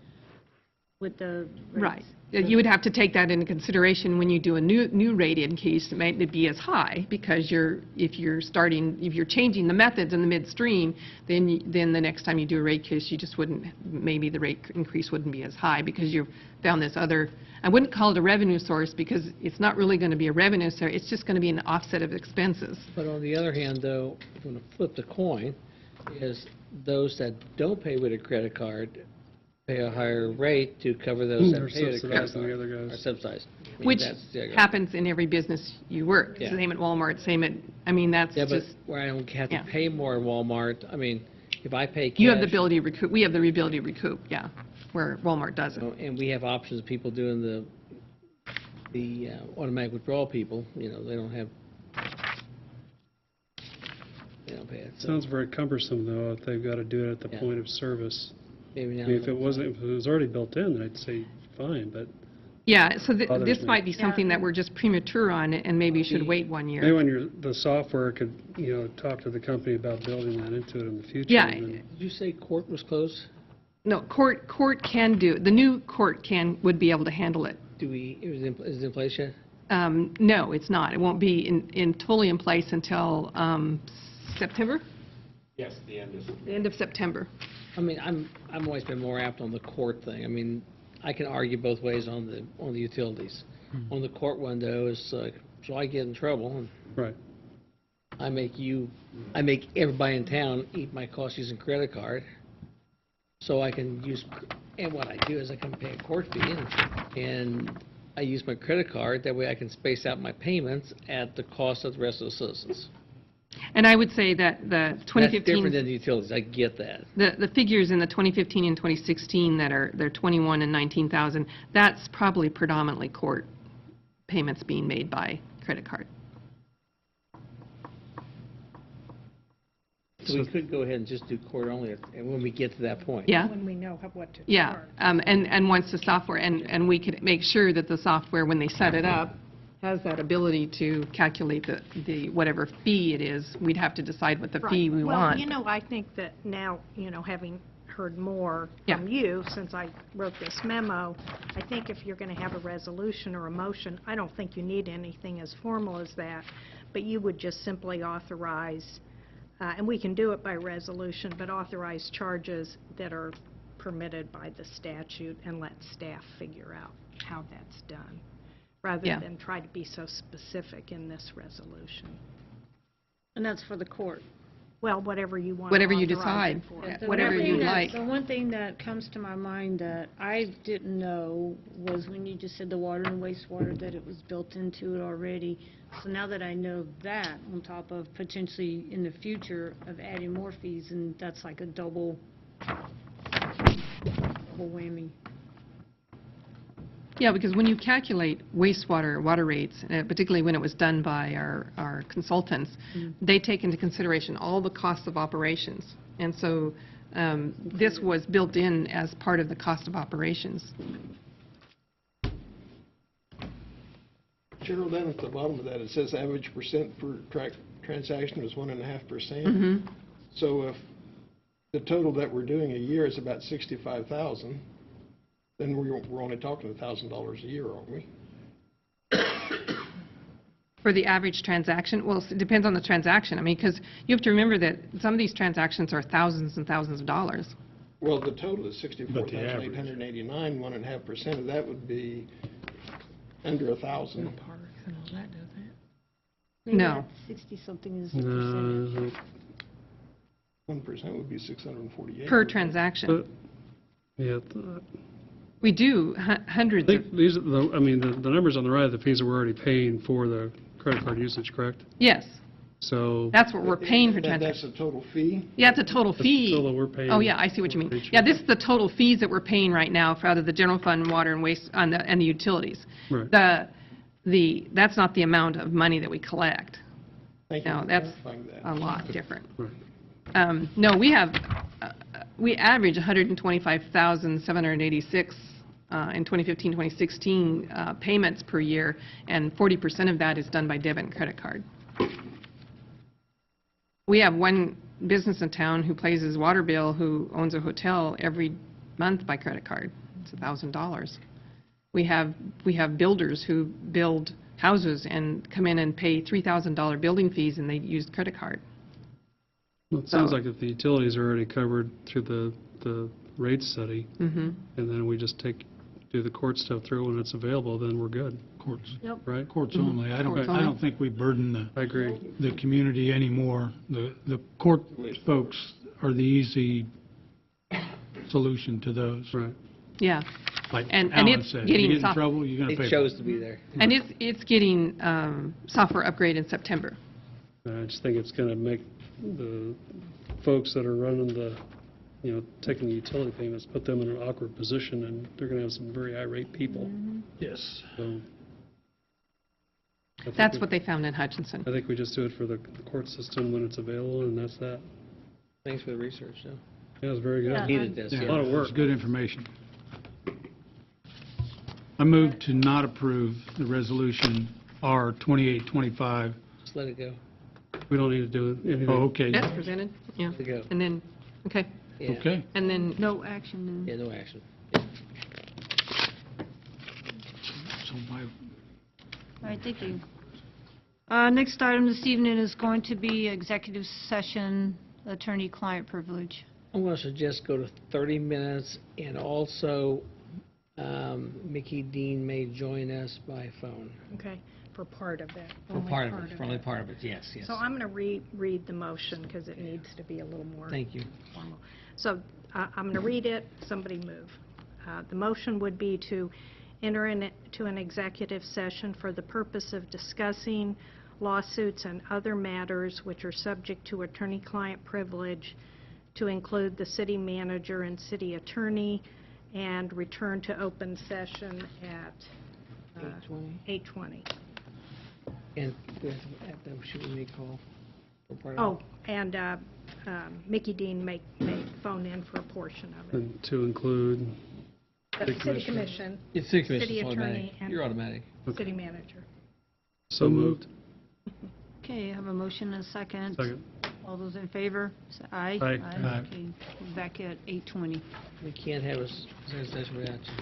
with the rates. Right. You would have to take that into consideration when you do a new rate increase. It might not be as high because if you're changing the methods in the midstream, then the next time you do a rate case, you just wouldn't, maybe the rate increase wouldn't be as high because you found this other, I wouldn't call it a revenue source because it's not really going to be a revenue source, it's just going to be an offset of expenses. But on the other hand, though, if you want to flip the coin, is those that don't pay with a credit card pay a higher rate to cover those that They're pay with a credit subsidizing the card. other guys. Are subsidized. I mean, Which that's the other- happens in every business you work. Yeah. Same at Walmart, same at, I mean, that's Yeah, but just, where I don't have to Yeah. pay more at Walmart, I mean, if I pay cash. you have the ability to recoup, we have the ability to recoup, yeah, where Walmart doesn't. And we have options of people doing the automatic withdrawal people, they don't have, they don't pay it. So Sounds very cumbersome, though, if they've got to do it at the Yeah. point of service. maybe now. I mean, if it was already built in, then I'd say fine, but Yeah, so Others this may- might be something that we're just premature on, and maybe you should wait 1 year. maybe when the software could, talk to the company about building that into it in the future. Yeah. and then- Did you say court was closed? No, court can do, the new court would be able to handle it. Is it in place yet? No, it's not. It won't be totally in place until September? Yes, the end is. The end of September. I mean, I've always been more apt on the court thing. I mean, I can argue both ways on the utilities. On the court one, though, is so I get in trouble, and Right. I make everybody in town eat my cost using credit card, so I can use, and what I do is I come pay a court fee, and I use my credit card, that way I can space out my payments at the cost of the rest of the citizens. And I would say that the That's different 2015, than the utilities, I get that. the figures in the 2015 and 2016 they're 21 and 19,000, that's probably predominantly court payments being made by credit card. So we could go ahead and just do court only and when we get to that point. Yeah? When we know what to charge. Yeah, and once the software, and we could make sure that the software, when they set it up, has that ability to calculate the whatever fee it is. We'd have to decide what the fee we want. Well, I think that now, having heard more Yeah. from you since I wrote this memo, I think if you're going to have a resolution or a motion, I don't think you need anything as formal as that, but you would just simply authorize, and we can do it by resolution, but authorize charges that are permitted by the statute and let staff figure out how that's done, rather Yeah. than try to be so specific in this resolution. And that's for the court. Well, whatever you want to Whatever you authorize it decide. for. Yeah. The Whatever one thing you'd that- like. The one thing that comes to my mind that I didn't know was when you just said the water and wastewater, that it was built into it already. So now that I know that, on top of potentially in the future of adding more fees, and that's like a double whammy. Yeah, because when you calculate wastewater, water rates, particularly when it was done by our consultants, they take into consideration all the costs of operations. And so this was built in as part of the cost of operations. Cheryl, down at the bottom of that, it says average percent per transaction was 1.5%. Mm-hmm. So if the total that we're doing a year is about $65,000, then we're only talking $1,000 a year, aren't we? For the average transaction, well, it depends on the transaction. I mean, because you have to remember that some of these transactions are thousands and thousands of dollars. Well, the total is But the average. 64,889. 1.5% of that would be under 1,000. No. 60-something is the percentage. 1% 1% would be 648. Per transaction. Yeah, We do hundreds I of, think these are the, I mean, the numbers on the right are the fees that we're already paying for the credit card usage, correct? yes, So that's what we're paying per That's transaction. a total fee? Yeah, it's a total that's the fee. total we're paying. Oh, yeah, I see what you for mean. each Yeah, year. this is the total fees that we're paying right now for out of the general fund, water and waste, and the utilities. Right. That's not the amount of money that we collect. Thank you No, for that's clarifying that. a lot different. Right. No, we average 125,786 in 2015, 2016 payments per year, and 40% of that is done by debit and credit card. We have one business in town who pays his water bill, who owns a hotel every month by credit card. It's $1,000. We have builders who build houses and come in and pay $3,000 building fees, and they use credit card. Well, it sounds So- like if the utilities are already covered through the rate study, Mm-hmm. and then we just do the court stuff through when it's available, then we're good, Courts, right? courts only. I Courts don't only. think we burden I agree. the community anymore. The court folks are the easy solution to those. Right. Yeah, Like And Alan it's said, getting you get in soft- trouble, you're going to They pay. chose to be there. and it's getting software upgrade in September. I just think it's going to make the folks that are running taking the utility payments, put them in an awkward position, and they're going to have some very irate people. Yes. So I think That's we- what they found in Hutchinson. I think we just do it for the court system when it's available, and that's that. Thanks for the research, though. Yeah, it's very good. Yeah. Needed this, Yeah, A lot of work. It's good information. I move to not approve the resolution R 2825. Just let it go. We don't need to do anything. Oh, okay. That's presented, yeah. Let it go. And then, okay, Yeah. Okay. and then, No action then. Yeah, no action. So my, All right, thank you. Next item this evening is going to be executive session, attorney-client privilege. I'm going to suggest go to 30 minutes, and also Mickey Dean may join us by phone. Okay, for part of it. For part of it, for only part of it, yes, yes. So I'm going to read the motion because it needs to be a little more Thank you. formal. So I'm going to read it, somebody move. The motion would be to enter into an executive session for the purpose of discussing lawsuits and other matters which are subject to attorney-client privilege, to include the city manager and city attorney, and return to open session at 8:20. And we have to shoot me a call for part of Oh, it. and Mickey Dean may phone in for a portion of it. And to include, The City Commission, It's city commission, City it's automatic. attorney and- You're automatic. city manager. so moved. Okay, I have a motion and a second. Second. All those in favor, say aye. Aye. Aye. Okay, we're back at 8:20. We can't have a executive session without you.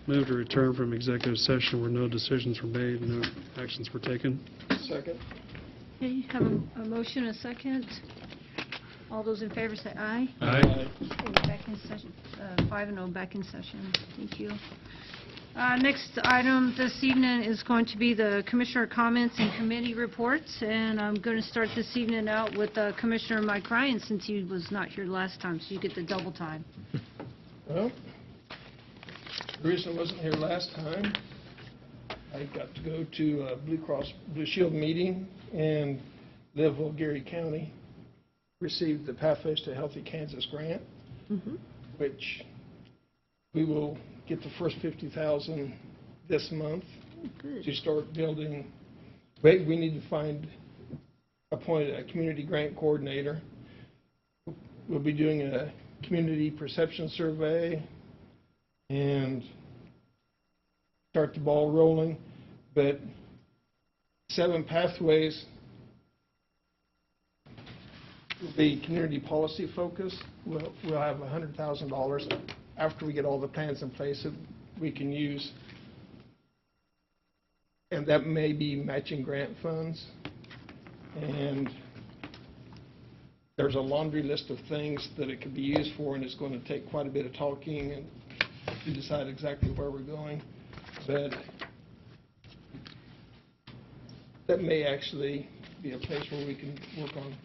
Move to return from executive session where no decisions were made and no actions were taken. Second? Okay, have a motion and a second. All those in favor say aye. Aye. Okay, we're back in session, 5-0, back in session. Thank you. Next item this evening is going to be the commissioner comments and committee reports, and I'm going to start this evening out with Commissioner Mike Ryan, since he was not here last time, so you get the double time. Well, the reason I wasn't here last time, I got to go to a Blue Cross Blue Shield meeting in Leadville, Geary County, received the Pathways to Healthy Kansas grant, which we will get the first $50,000 this month to start building. We need to appoint a community grant coordinator. We'll be doing a community perception survey and start the ball rolling. But 7 pathways will be community policy focused. We'll have $100,000 after we get all the plans in place that we can use. And that may be matching grant funds. And there's a laundry list of things that it could be used for, and it's going to take quite a bit of talking and to decide exactly where we're going. But that may actually be a place where we can work on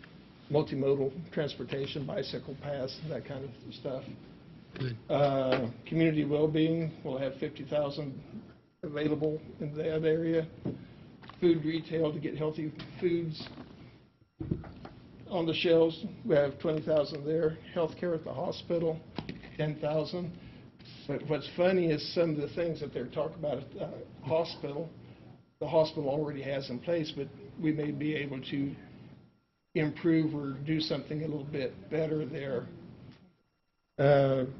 multimodal transportation, bicycle paths, that kind of stuff. Good. Community well-being, we'll have 50,000 available in that area. Food retail to get healthy foods on the shelves, we have 20,000 there. Healthcare at the hospital, 10,000. But what's funny is some of the things that they're talking about at the hospital already has in place, but we may be able to improve or do something a little bit better there.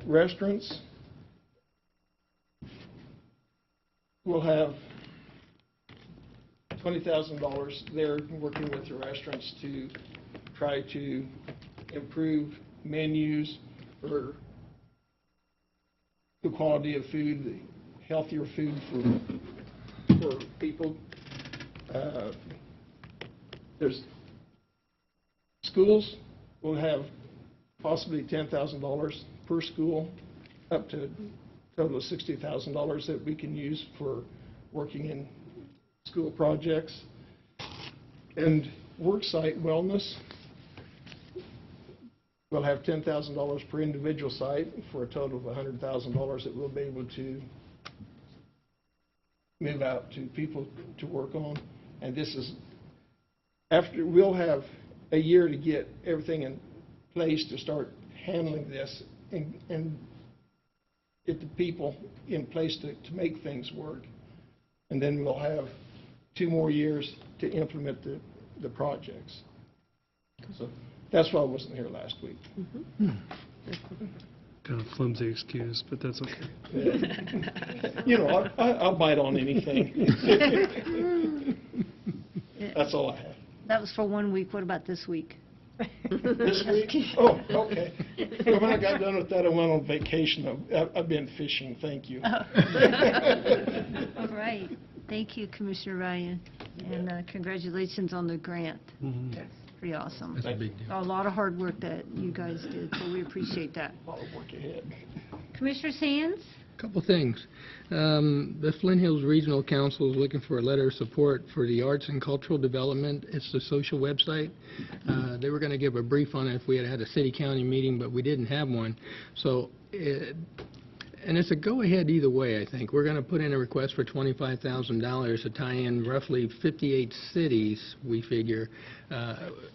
Restaurants, we'll have $20,000 there working with the restaurants to try to improve menus for the quality of food, the healthier food for people. There's schools will have possibly $10,000 per school, up to a total of $60,000 that we can use for working in school projects. And worksite wellness, we'll have $10,000 per individual site for a total of $100,000 that we'll be able to move out to people to work on. And this is after we'll have a year to get everything in place to start handling this and get the people in place to make things work. And then we'll have 2 more years to implement the projects. So that's why I wasn't here last week. Kind of flimsy excuse, but that's okay. You know, I'll bite on anything. That's all I have. That was for 1 week. What about this week? This week? Oh, okay. Well, when I got done with that, I went on vacation. I've been fishing. Thank you. All right. Thank you, Commissioner Ryan. And congratulations on the grant. Pretty awesome. That's a big deal. A lot of hard work that you guys did, so we appreciate that. A lot of work ahead. Commissioner Sands? Couple things. The Flint Hills Regional Council is looking for a letter of support for the arts and cultural development. It's the social website. They were going to give a brief on it if we had had a city-county meeting, but we didn't have one. So, and it's a go-ahead either way, I think. We're going to put in a request for $25,000 to tie in roughly 58 cities, we figure,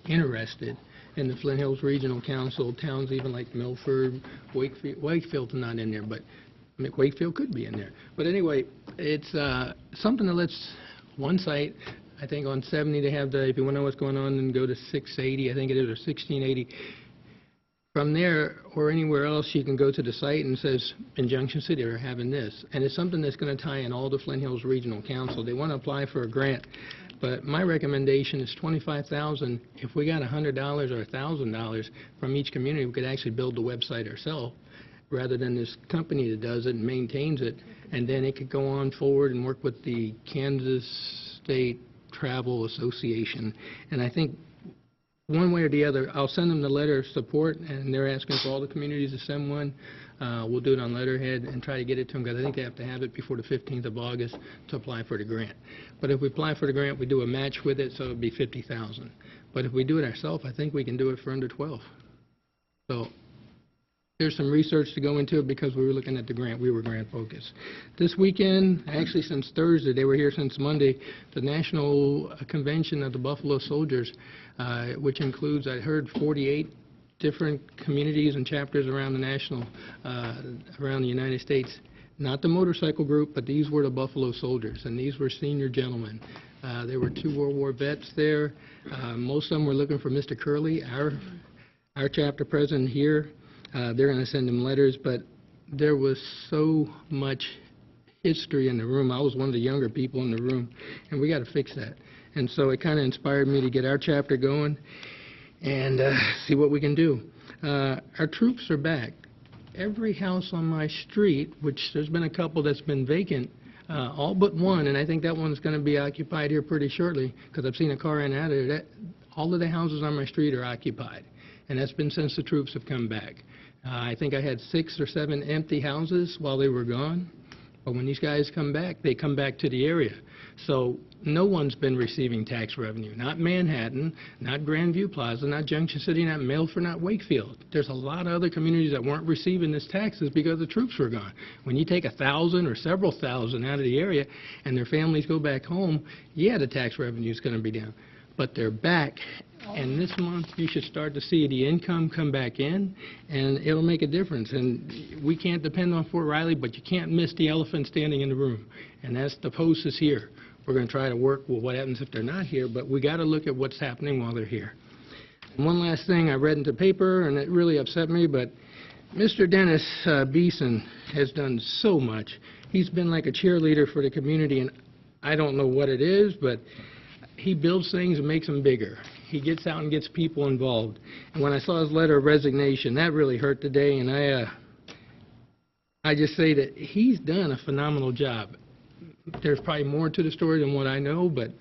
interested in the Flint Hills Regional Council. Towns even like Milford, Wakefield. Wakefield's not in there, but Wakefield could be in there. But anyway, it's something that lets one site, I think on 70 they have the, if you want to know what's going on, then go to 680, I think it is, or 1680. From there or anywhere else, you can go to the site and it says, in Junction City, they're having this. And it's something that's going to tie in all the Flint Hills Regional Council. They want to apply for a grant. But my recommendation is $25,000. If we got $100 or $1,000 from each community, we could actually build the website ourselves, rather than this company that does it and maintains it, and then it could go on forward and work with the Kansas State Travel Association. And I think one way or the other, I'll send them the letter of support, and they're asking for all the communities to send one. We'll do it on letterhead and try to get it to them, because I think they have to have it before the 15th of August to apply for the grant. But if we apply for the grant, we do a match with it, so it would be $50,000. But if we do it ourselves, I think we can do it for under 12. So there's some research to go into it, because we were looking at the grant. We were grant focused. This weekend, actually since Thursday, they were here since Monday, the National Convention of the Buffalo Soldiers, which includes, I heard, 48 different communities and chapters around the national, around the United States. Not the motorcycle group, but these were the Buffalo Soldiers, and these were senior gentlemen. There were 2 World War vets there. Most of them were looking for Mr. Curley, our chapter president here. They're going to send them letters, but there was so much history in the room. I was one of the younger people in the room, and we got to fix that. And so it kind of inspired me to get our chapter going and see what we can do. Our troops are back. Every house on my street, which there's been a couple that's been vacant, all but one, and I think that one's going to be occupied here pretty shortly, because I've seen a car in and out of there. All of the houses on my street are occupied, and that's been since the troops have come back. I think I had 6 or 7 empty houses while they were gone. But when these guys come back, they come back to the area. So no one's been receiving tax revenue, not Manhattan, not Grandview Plaza, not Junction City, not Milford, not Wakefield. There's a lot of other communities that weren't receiving this taxes because the troops were gone. When you take 1,000 or several thousand out of the area and their families go back home, yeah, the tax revenue is going to be down. But they're back, and this month you should start to see the income come back in, and it'll make a difference. And we can't depend on Fort Riley, but you can't miss the elephant standing in the room, and that's the post is here. We're going to try to work with what happens if they're not here, but we got to look at what's happening while they're here. And one last thing I read in the paper, and it really upset me, but Mr. Dennis Beeson has done so much. He's been like a cheerleader for the community, and I don't know what it is, but he builds things and makes them bigger. He gets out and gets people involved. And when I saw his letter of resignation, that really hurt today, and I just say that he's done a phenomenal job. There's probably more to the story than what I know, but,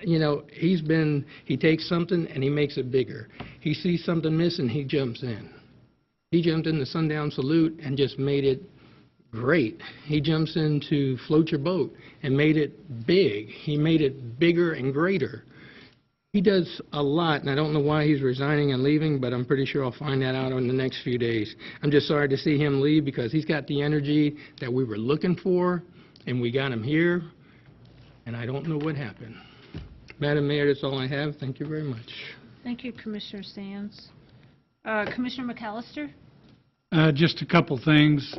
you know, he takes something and he makes it bigger. He sees something missing, he jumps in. He jumped in the Sundown Salute and just made it great. He jumps into Float Your Boat and made it big. He made it bigger and greater. He does a lot, and I don't know why he's resigning and leaving, but I'm pretty sure I'll find that out in the next few days. I'm just sorry to see him leave because he's got the energy that we were looking for, and we got him here, and I don't know what happened. Madam Mayor, that's all I have. Thank you very much. Thank you, Commissioner Sands. Commissioner McAllister? Just a couple things.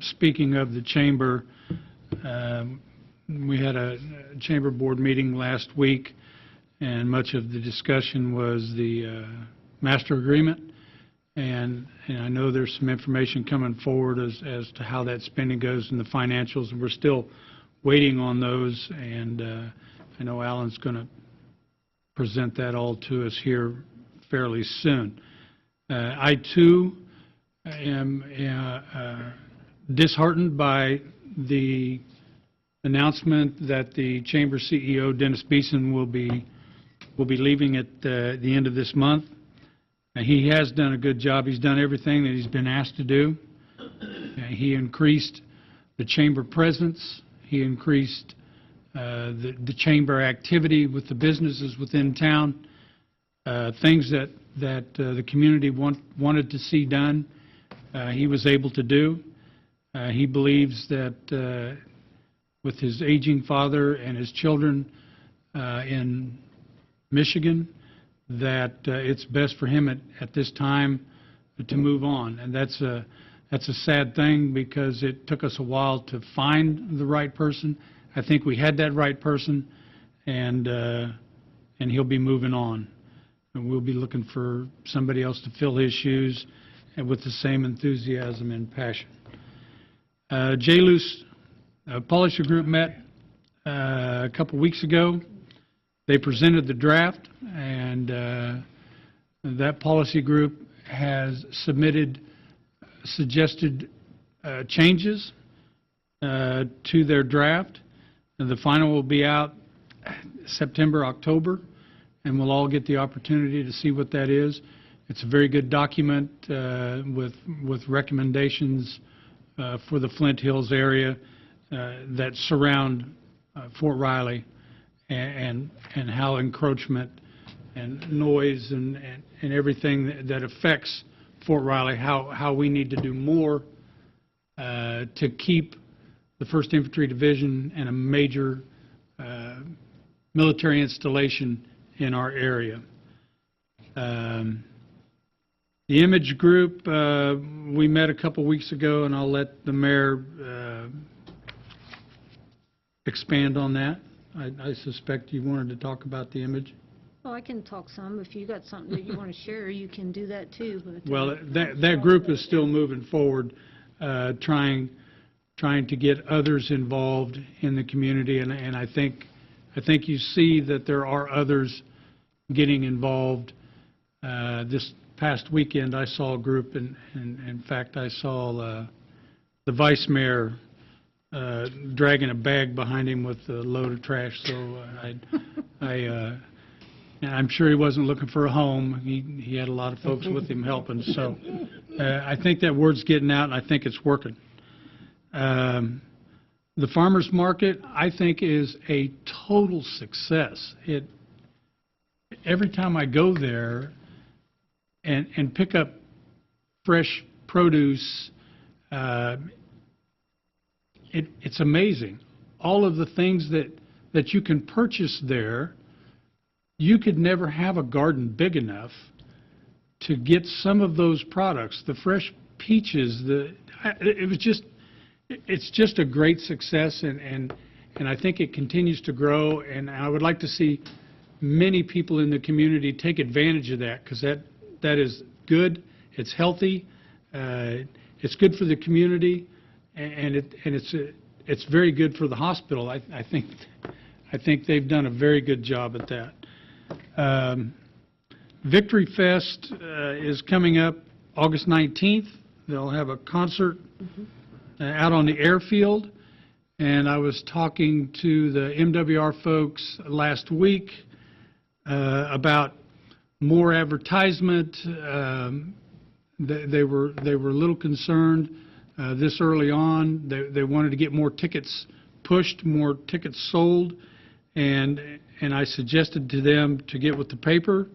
Speaking of the chamber, we had a chamber board meeting last week, and much of the discussion was the master agreement. And I know there's some information coming forward as to how that spending goes in the financials, and we're still waiting on those. And I know Alan's going to present that all to us here fairly soon. I, too, am disheartened by the announcement that the Chamber CEO, Dennis Beeson, will be leaving at the end of this month. He has done a good job. He's done everything that he's been asked to do. He increased the chamber presence. He increased the chamber activity with the businesses within town, things that the community wanted to see done. He was able to do. He believes that with his aging father and his children in Michigan, that it's best for him at this time to move on. And that's a sad thing because it took us a while to find the right person. I think we had that right person, and he'll be moving on. And we'll be looking for somebody else to fill his shoes and with the same enthusiasm and passion. JLUS Policy Group met a couple weeks ago. They presented the draft, and that policy group has submitted suggested changes to their draft. And the final will be out September, October, and we'll all get the opportunity to see what that is. It's a very good document with recommendations for the Flint Hills area that surround Fort Riley, and how encroachment and noise and everything that affects Fort Riley, how we need to do more to keep the 1st Infantry Division and a major military installation in our area. The Image Group, we met a couple weeks ago, and I'll let the mayor expand on that. I suspect you wanted to talk about the Image. Well, I can talk some. If you got something that you want to share, you can do that too. But, Well, that group is still moving forward, trying to get others involved in the community, and I think you see that there are others getting involved. This past weekend, I saw a group, and in fact, I saw the vice mayor dragging a bag behind him with a load of trash. So I'm sure he wasn't looking for a home. He had a lot of folks with him helping. So I think that word's getting out, and I think it's working. The farmers market, I think, is a total success. Every time I go there and pick up fresh produce, it's amazing. All of the things that you can purchase there, you could never have a garden big enough to get some of those products. The fresh peaches, it's just a great success, and I think it continues to grow, and I would like to see many people in the community take advantage of that, because that is good, it's healthy, it's good for the community, and it's very good for the hospital. I think they've done a very good job at that. Victory Fest is coming up August 19th. They'll have a concert out on the airfield, and I was talking to the MWR folks last week about more advertisement. They were a little concerned this early on. They wanted to get more tickets pushed, more tickets sold, and I suggested to them to get with the paper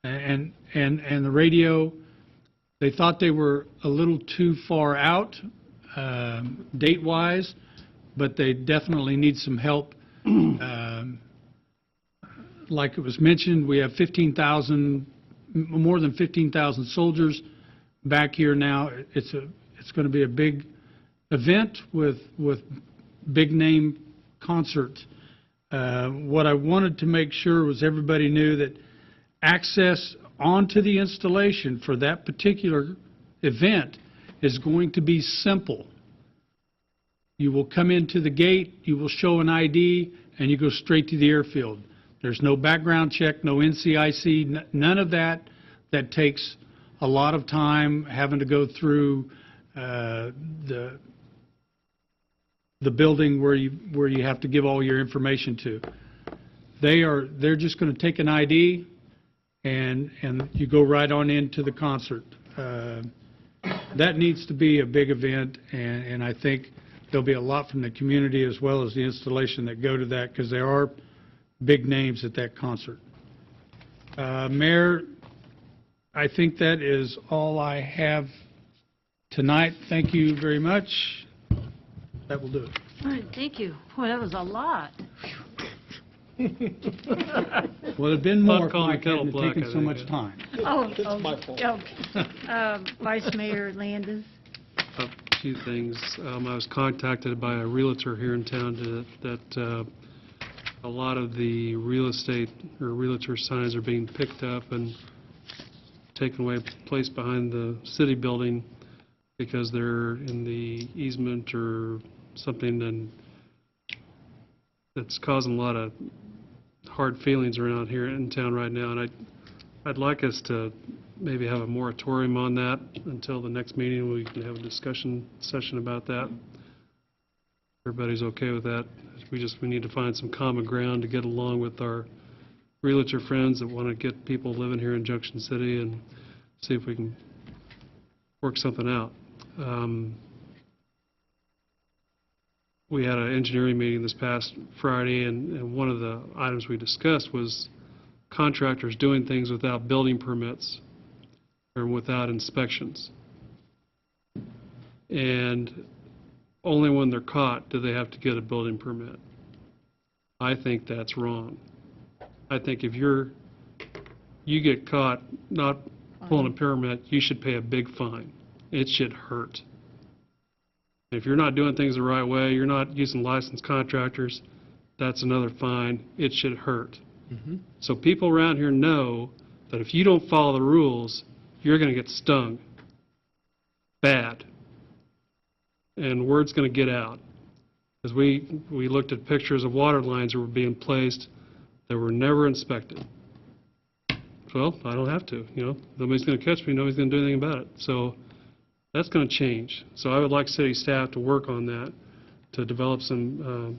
and the radio. They thought they were a little too far out date-wise, but they definitely need some help. Like it was mentioned, we have more than 15,000 soldiers back here now. It's going to be a big event with big-name concert. What I wanted to make sure was everybody knew that access onto the installation for that particular event is going to be simple. You will come into the gate, you will show an ID, and you go straight to the airfield. There's no background check, no NCIC, none of that takes a lot of time having to go through the building where you have to give all your information to. They're just going to take an ID and you go right on into the concert. That needs to be a big event, and I think there'll be a lot from the community as well as the installation that go to that, because there are big names at that concert. Mayor, I think that is all I have tonight. Thank you very much. That will do it. All right, thank you. Boy, that was a lot. Well, it'd been more if calling Mike the kettle hadn't black, taken I so think, much time. Oh, my fault. okay. Vice Mayor Landis. A few things. I was contacted by a realtor here in town that a lot of the real estate or realtor signs are being picked up and taken away, placed behind the city building because they're in the easement or something, and that's causing a lot of hard feelings around here in town right now. And I'd like us to maybe have a moratorium on that until the next meeting. We can have a discussion session about that. Everybody's okay with that. We need to find some common ground to get along with our realtor friends that want to get people living here in Junction City and see if we can work something out. We had an engineering meeting this past Friday, and one of the items we discussed was contractors doing things without building permits or without inspections. And only when they're caught do they have to get a building permit. I think that's wrong. I think if you get caught not pulling a permit, you should pay a big fine. It should hurt. If you're not doing things the right way, you're not using licensed contractors, that's another fine. It should hurt. So people around here know that if you don't follow the rules, you're going to get stung bad. And word's going to get out. Because we looked at pictures of water lines that were being placed that were never inspected. Well, I don't have to, Nobody's going to catch me, nobody's going to do anything about it. So that's going to change. So I would like city staff to work on that, to develop some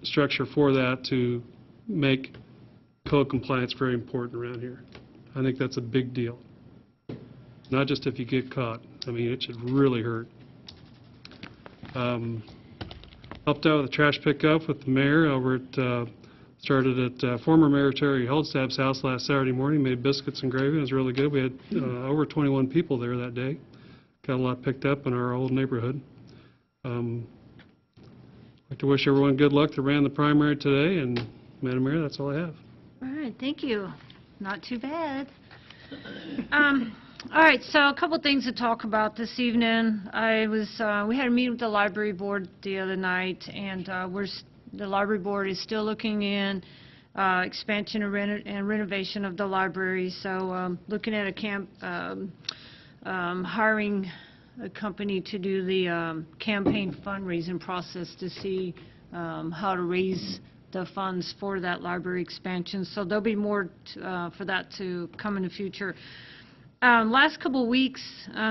structure for that, to make code compliance very important around here. I think that's a big deal. Not just if you get caught. I mean, it should really hurt. Helped out with the trash pickup with the mayor over at, started at former Mayor Terry Holdstab's house last Saturday morning, made biscuits and gravy. It was really good. We had over 21 people there that day. Got a lot picked up in our old neighborhood. I'd like to wish everyone good luck that ran the primary today, and Madam Mayor, that's all I have. All right, thank you. Not too bad. All right, so a couple things to talk about this evening. We had a meeting with the library board the other night, and the library board is still looking in expansion and renovation of the library. So looking at hiring a company to do the campaign fundraising process to see how to raise the funds for that library expansion. So there'll be more for that to come in the future. Last couple of weeks,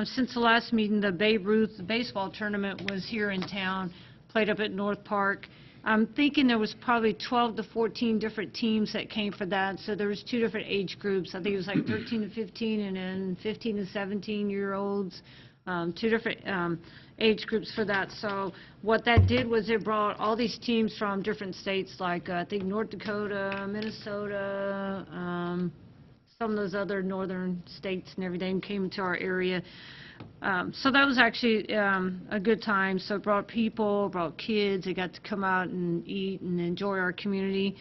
since the last meeting, the Babe Ruth baseball tournament was here in town, played up at North Park. I'm thinking there was probably 12 to 14 different teams that came for that. So there was 2 different age groups. I think it was like 13 to 15 and then 15 to 17-year-olds. 2 different age groups for that. So what that did was it brought all these teams from different states, like I think North Dakota, Minnesota, some of those other northern states and everything came to our area. So that was actually a good time. So it brought people, brought kids. They got to come out and eat and enjoy our community.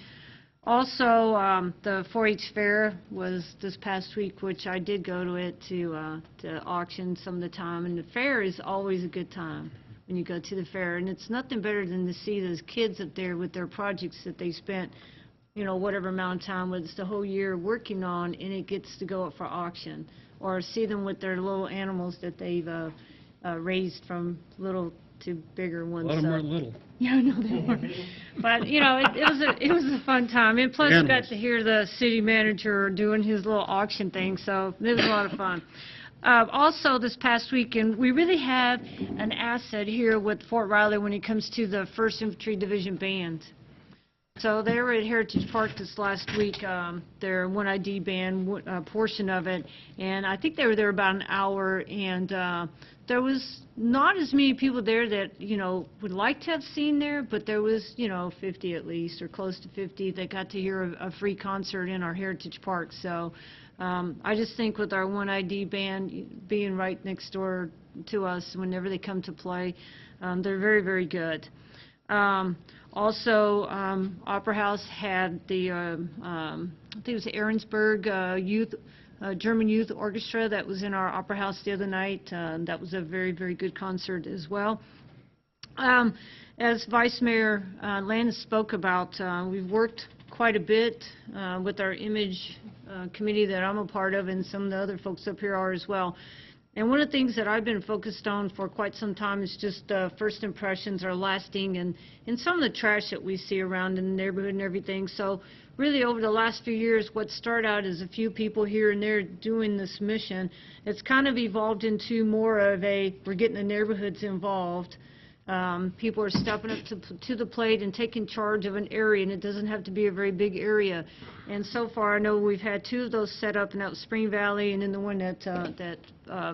Also, the 4-H fair was this past week, which I did go to it to auction some of the time. And the fair is always a good time when you go to the fair. And it's nothing better than to see those kids up there with their projects that they spent, you know, whatever amount of time, whether it's the whole year working on, and it gets to go up for auction. Or see them with their little animals that they've raised from little to bigger ones. A lot of them aren't little. Yeah, I know they weren't. But, you know, it was a fun time. And plus, we got to hear the city manager doing his little auction thing, so it was a lot of fun. Also, this past weekend, we really have an asset here with Fort Riley when it comes to the 1st Infantry Division Band. So they were at Heritage Park this last week, their 1ID band portion of it, and I think they were there about an hour, and there was not as many people there that, you know, would like to have seen there, but there was, you know, 50 at least, or close to 50 that got to hear a free concert in our Heritage Park. So I just think with our 1ID band being right next door to us whenever they come to play, they're very, very good. Also, Opera House had the, I think it was the Ahrensburg German Youth Orchestra that was in our Opera House the other night. That was a very, very good concert as well. As Vice Mayor Landis spoke about, we've worked quite a bit with our image committee that I'm a part of, and some of the other folks up here are as well. And one of the things that I've been focused on for quite some time is just first impressions are lasting, and some of the trash that we see around in the neighborhood and everything. So really over the last few years, what started out as a few people here and there doing this mission, it's kind of evolved into more of a, we're getting the neighborhoods involved. People are stepping up to the plate and taking charge of an area, and it doesn't have to be a very big area. And so far, I know we've had 2 of those set up, and that was Spring Valley, and then the one that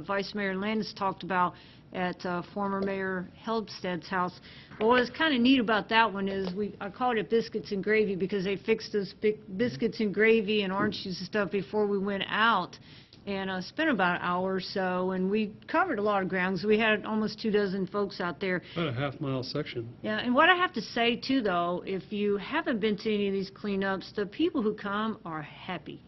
Vice Mayor Landis talked about at former Mayor Helbsted's house. But what was kind of neat about that one is I called it biscuits and gravy because they fixed us biscuits and gravy and orange juice and stuff before we went out. And spent about an hour or so, and we covered a lot of ground. So we had almost 24 folks out there. About a half-mile section. Yeah, and what I have to say, too, though, if you haven't been to any of these cleanups, the people who come are happy.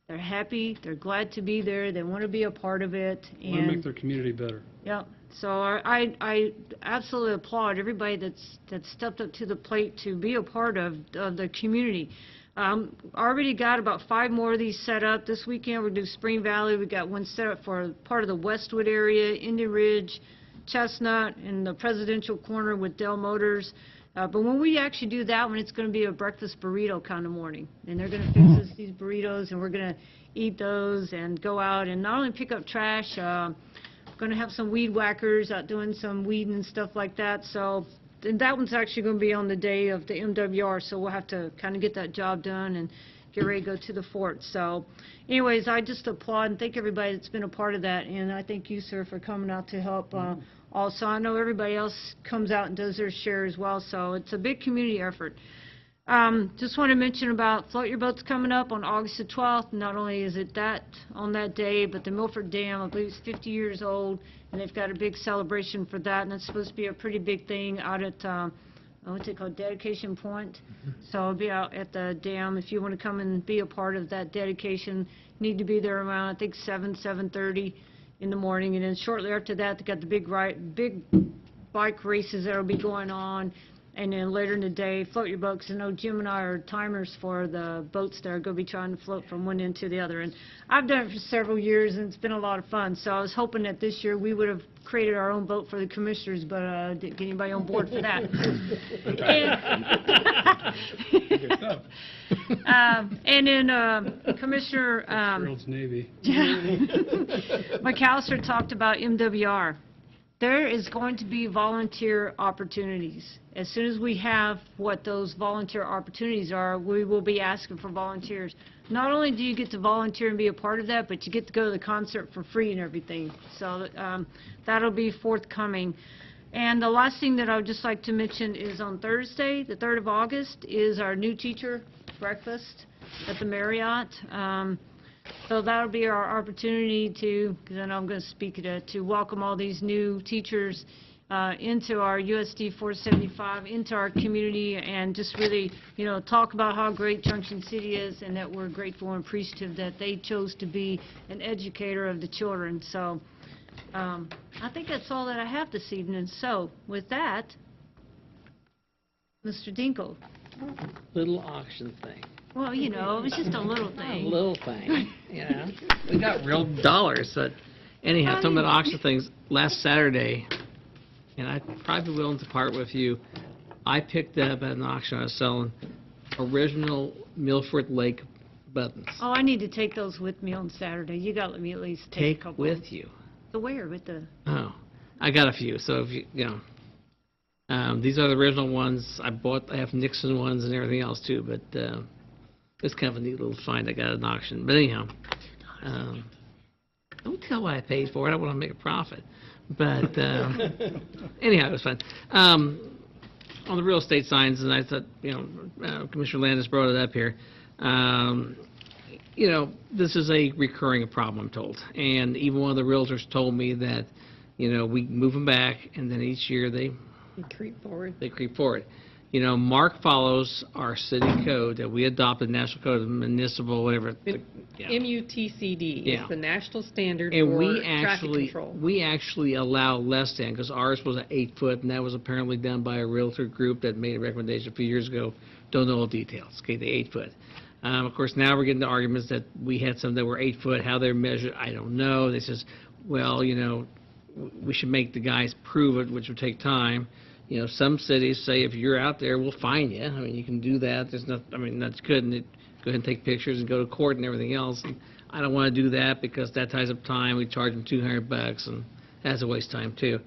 They're happy. They're glad to be there. They want to be a part of it. And want to make their community better. Yeah. So I absolutely applaud everybody that's stepped up to the plate to be a part of the community. Already got about 5 more of these set up. This weekend we're doing Spring Valley. We got one set up for part of the Westwood area, Indian Ridge, Chestnut, and the Presidential Corner with Dell Motors. But when we actually do that one, it's going to be a breakfast burrito kind of morning. And they're going to fix us these burritos, and we're going to eat those and go out and not only pick up trash, going to have some weed whackers out doing some weeding and stuff like that. So and that one's actually going to be on the day of the MWR, so we'll have to kind of get that job done and get ready to go to the fort. So anyways, I just applaud and thank everybody that's been a part of that, and I thank you, sir, for coming out to help also. I know everybody else comes out and does their share as well, so it's a big community effort. Just want to mention about Float Your Boat's coming up on August the 12th. Not only is it that on that day, but the Milford Dam, I believe it's 50 years old, and they've got a big celebration for that, and it's supposed to be a pretty big thing out at, what's it called, Dedication Point. So I'll be out at the dam. If you want to come and be a part of that dedication, need to be there around, I think, 7:30 in the morning, and then shortly after that, they got the big bike races that will be going on. And then later in the day, float your boat, 'cause I know Jim and I are timers for the boats that are going to be trying to float from one end to the other. And I've done it for several years, and it's been a lot of fun. So I was hoping that this year we would have created our own boat for the commissioners, but didn't get anybody on board for that. And then Commissioner World's Navy. McAllister talked about MWR. There is going to be volunteer opportunities. As soon as we have what those volunteer opportunities are, we will be asking for volunteers. Not only do you get to volunteer and be a part of that, but you get to go to the concert for free and everything. So that'll be forthcoming. And the last thing that I would just like to mention is on Thursday, the 3rd of August, is our new teacher breakfast at the Marriott. So that'll be our opportunity to, because I know I'm going to speak at it, to welcome all these new teachers into our USD 475, into our community, and just really, talk about how great Junction City is, and that we're grateful and appreciative that they chose to be an educator of the children. So I think that's all that I have this evening. So with that, Mr. Dinkle. Little auction thing. Well, it was just a little A thing. little thing, We got real dollars, but anyhow, talking about auction things, last Saturday, and I'd probably be willing to part with you, I picked up at an auction I was selling original Milford Lake buttons. Oh, I need to take those with me on Saturday. You got to let me at least take a Take couple. with you. So where? With the... Oh, I got a few, so if these are the original ones. I have Nixon ones and everything else too, but it's kind of a neat little find I got at an auction. But anyhow, don't tell what I paid for it. I want to make a profit. But anyhow, it was fun. On the real estate signs, and I thought, Commissioner Landis brought it up here. This is a recurring problem, I'm told. And even one of the realtors told me that, we move them back, and then each year they Creep forward. creep forward. Mark follows our city code that we adopted, National Code of Municipal, whatever. MUTCD Yeah. is the national standard And for we traffic control. actually allow less than, because ours was an 8-foot, and that was apparently done by a realtor group that made a recommendation a few years ago. Don't know all the details, okay, the 8-foot. Of course, now we're getting to arguments that we had some that were 8-foot, how they're measured, I don't know. They says, well, we should make the guys prove it, which would take time. Some cities say if you're out there, we'll fine you. I mean, you can do that. There's not, that's good. And go ahead and take pictures and go to court and everything else. And I don't want to do that because that ties up time. We charge them $200, and that's a waste of time too.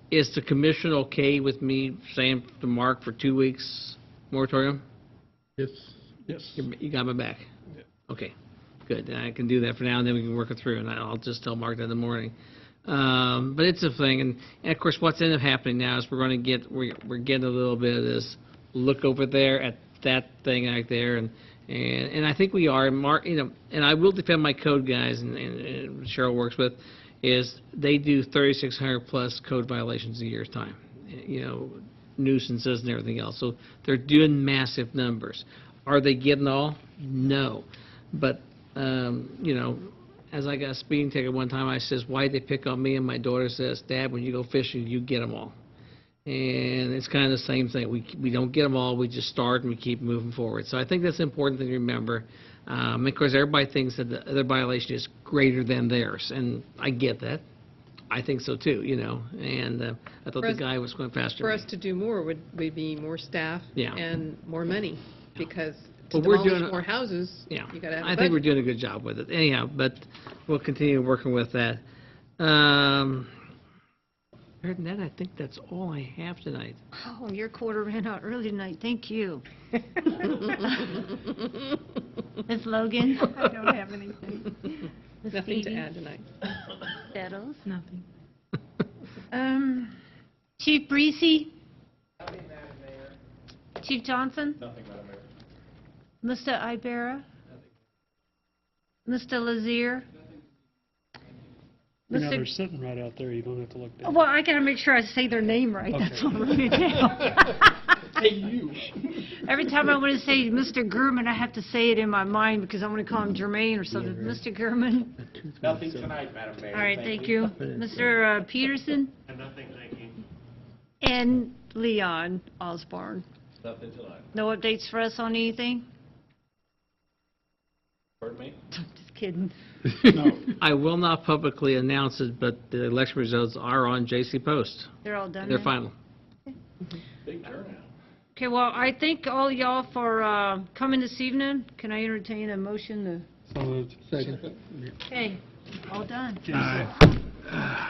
Is the commission okay with me saying to Mark for 2 weeks moratorium? Yes. Yes. You got my back? Okay, good. And I can do that for now, and then we can work it through. And I'll just tell Mark that in the morning. But it's a thing, and of course, what's ended up happening now is we're getting a little bit of this look over there at that thing right there, and I think we are, Mark, and I will defend my code guys, and Cheryl works with, is they do 3,600 plus code violations a year's time, nuisances and everything else. So they're doing massive numbers. Are they getting all? No, but as I got a speeding ticket one time, I says, why'd they pick on me? And my daughter says, Dad, when you go fishing, you get them all. And it's kind of the same thing. We don't get them all. We just start and we keep moving forward. So I think that's an important thing to remember. Of course, everybody thinks that the other violation is greater than theirs. And I get that. I think so, too, And I thought the guy was going faster. For us to do more would be more staff Yeah. and more money, because to But we're demolish doing more houses, Yeah, you got to have a I think we're budget. doing a good job with it. Anyhow, but we'll continue working with that. Other than that, I think that's all I have tonight. Oh, your quarter ran out early tonight. Thank you. Ms. Logan? I don't have anything. Ms. Nothing to Stevie? add tonight. Settles? Nothing. Chief Breesy? Chief Johnson? Nothing, Madam Mayor. Mr. Ibarra? Mr. Lazier? You know, Mr. they're sitting right out there, you don't have to look down. Well, I gotta make sure I say their name right, that's all I'm writing it down. Hey, you. Every time I want to say Mr. Gurman, I have to say it in my mind because I want to call him Jermaine or something. Mr. Gurman? Nothing tonight, Madam Mayor. All right, thank you. Mr. Peterson? Nothing, thank you. And Leon Osborne. Nothing tonight. No updates for us on anything? Pardon me? Just kidding. I will not publicly announce it, but the election results are on J.C. Post. They're all done They're now? final. Big turnout. Okay, well, I thank all y'all for coming this evening. Can I entertain a motion to, So moved. Second. okay, all done. Aye.